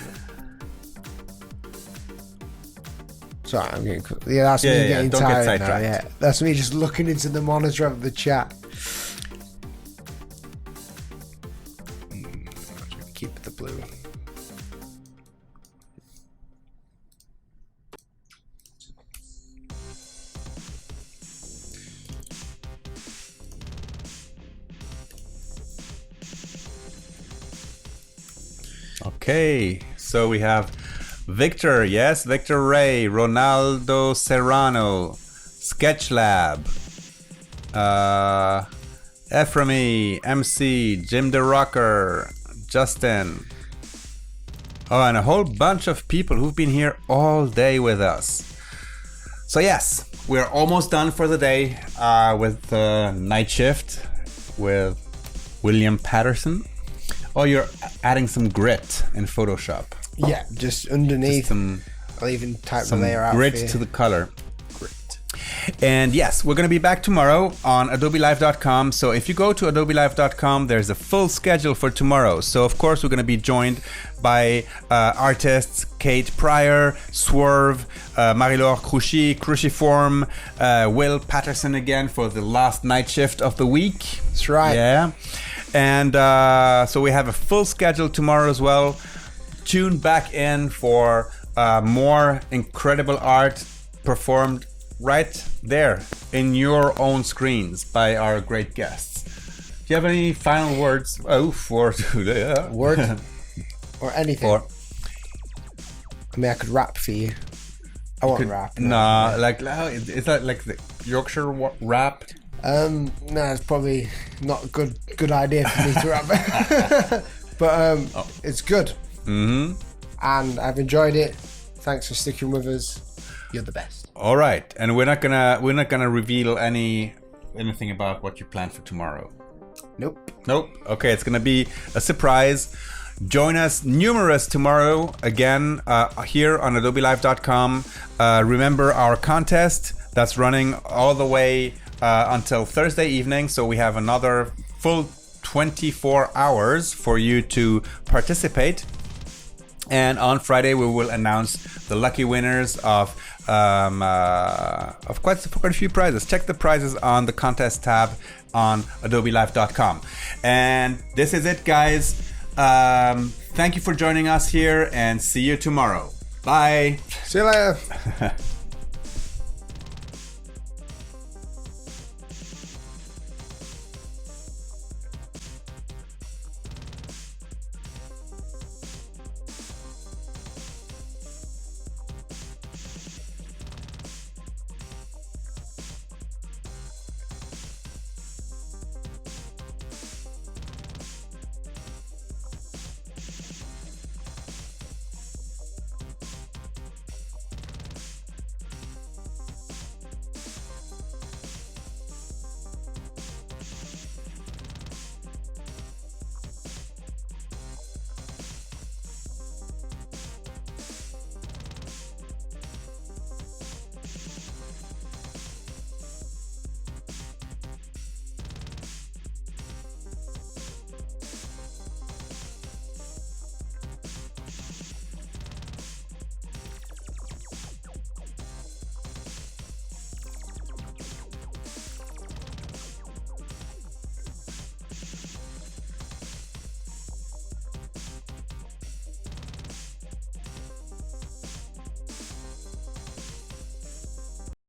S2: Sorry, I'm getting. Yeah, that's me getting
S1: don't get
S2: tired now.
S1: sidetracked.
S2: Yeah, that's me just looking into the monitor of the chat. Keep the blue.
S1: Okay, so we have Victor, yes, Victor Ray, Ronaldo Serrano, Sketchlab, Ephraimi, MC, Jim the Rocker, Justin. Oh, and a whole bunch of people who've been here all day with us. So yes, we're almost done for the day with the night shift with William Paterson. Oh, you're adding some grit in Photoshop.
S2: Yeah, just underneath.
S1: Some
S2: I'll even type the layer out.
S1: grit
S2: for you.
S1: to the color. Grit. And yes, we're going to be back tomorrow on adobelive.com. So if you go to adobelive.com, there's a full schedule for tomorrow. So of course, we're going to be joined by artists Kate Pryor, Swerve, Marie-Laure Cruchy, Cruciform, Will Paterson again for the last night shift of the week.
S2: That's right.
S1: Yeah. And so we have a full schedule tomorrow as well. Tune back in for more incredible art performed right there in your own screens by our great guests. Do you have any final words? Oh, for today.
S2: Word or anything.
S1: Or
S2: I mean, I could rap for you. I won't rap.
S1: no, like is that like the Yorkshire rap?
S2: No, it's probably not a good idea for me to rap. But it's good.
S1: Mm-hmm.
S2: And I've enjoyed it. Thanks for sticking with us. You're the best.
S1: All right, and we're not gonna reveal anything about what you plan for tomorrow.
S2: Nope.
S1: Okay, it's gonna be a surprise. Join us numerous tomorrow again here on adobelive.com. Remember our contest that's running all the way until Thursday evening, so we have another full 24 hours for you to participate. And on Friday we will announce the lucky winners of quite a few prizes. Check the prizes on the contest tab on adobelive.com. And this is it, guys. Thank you for joining us here, and see you tomorrow. Bye.
S2: See you later.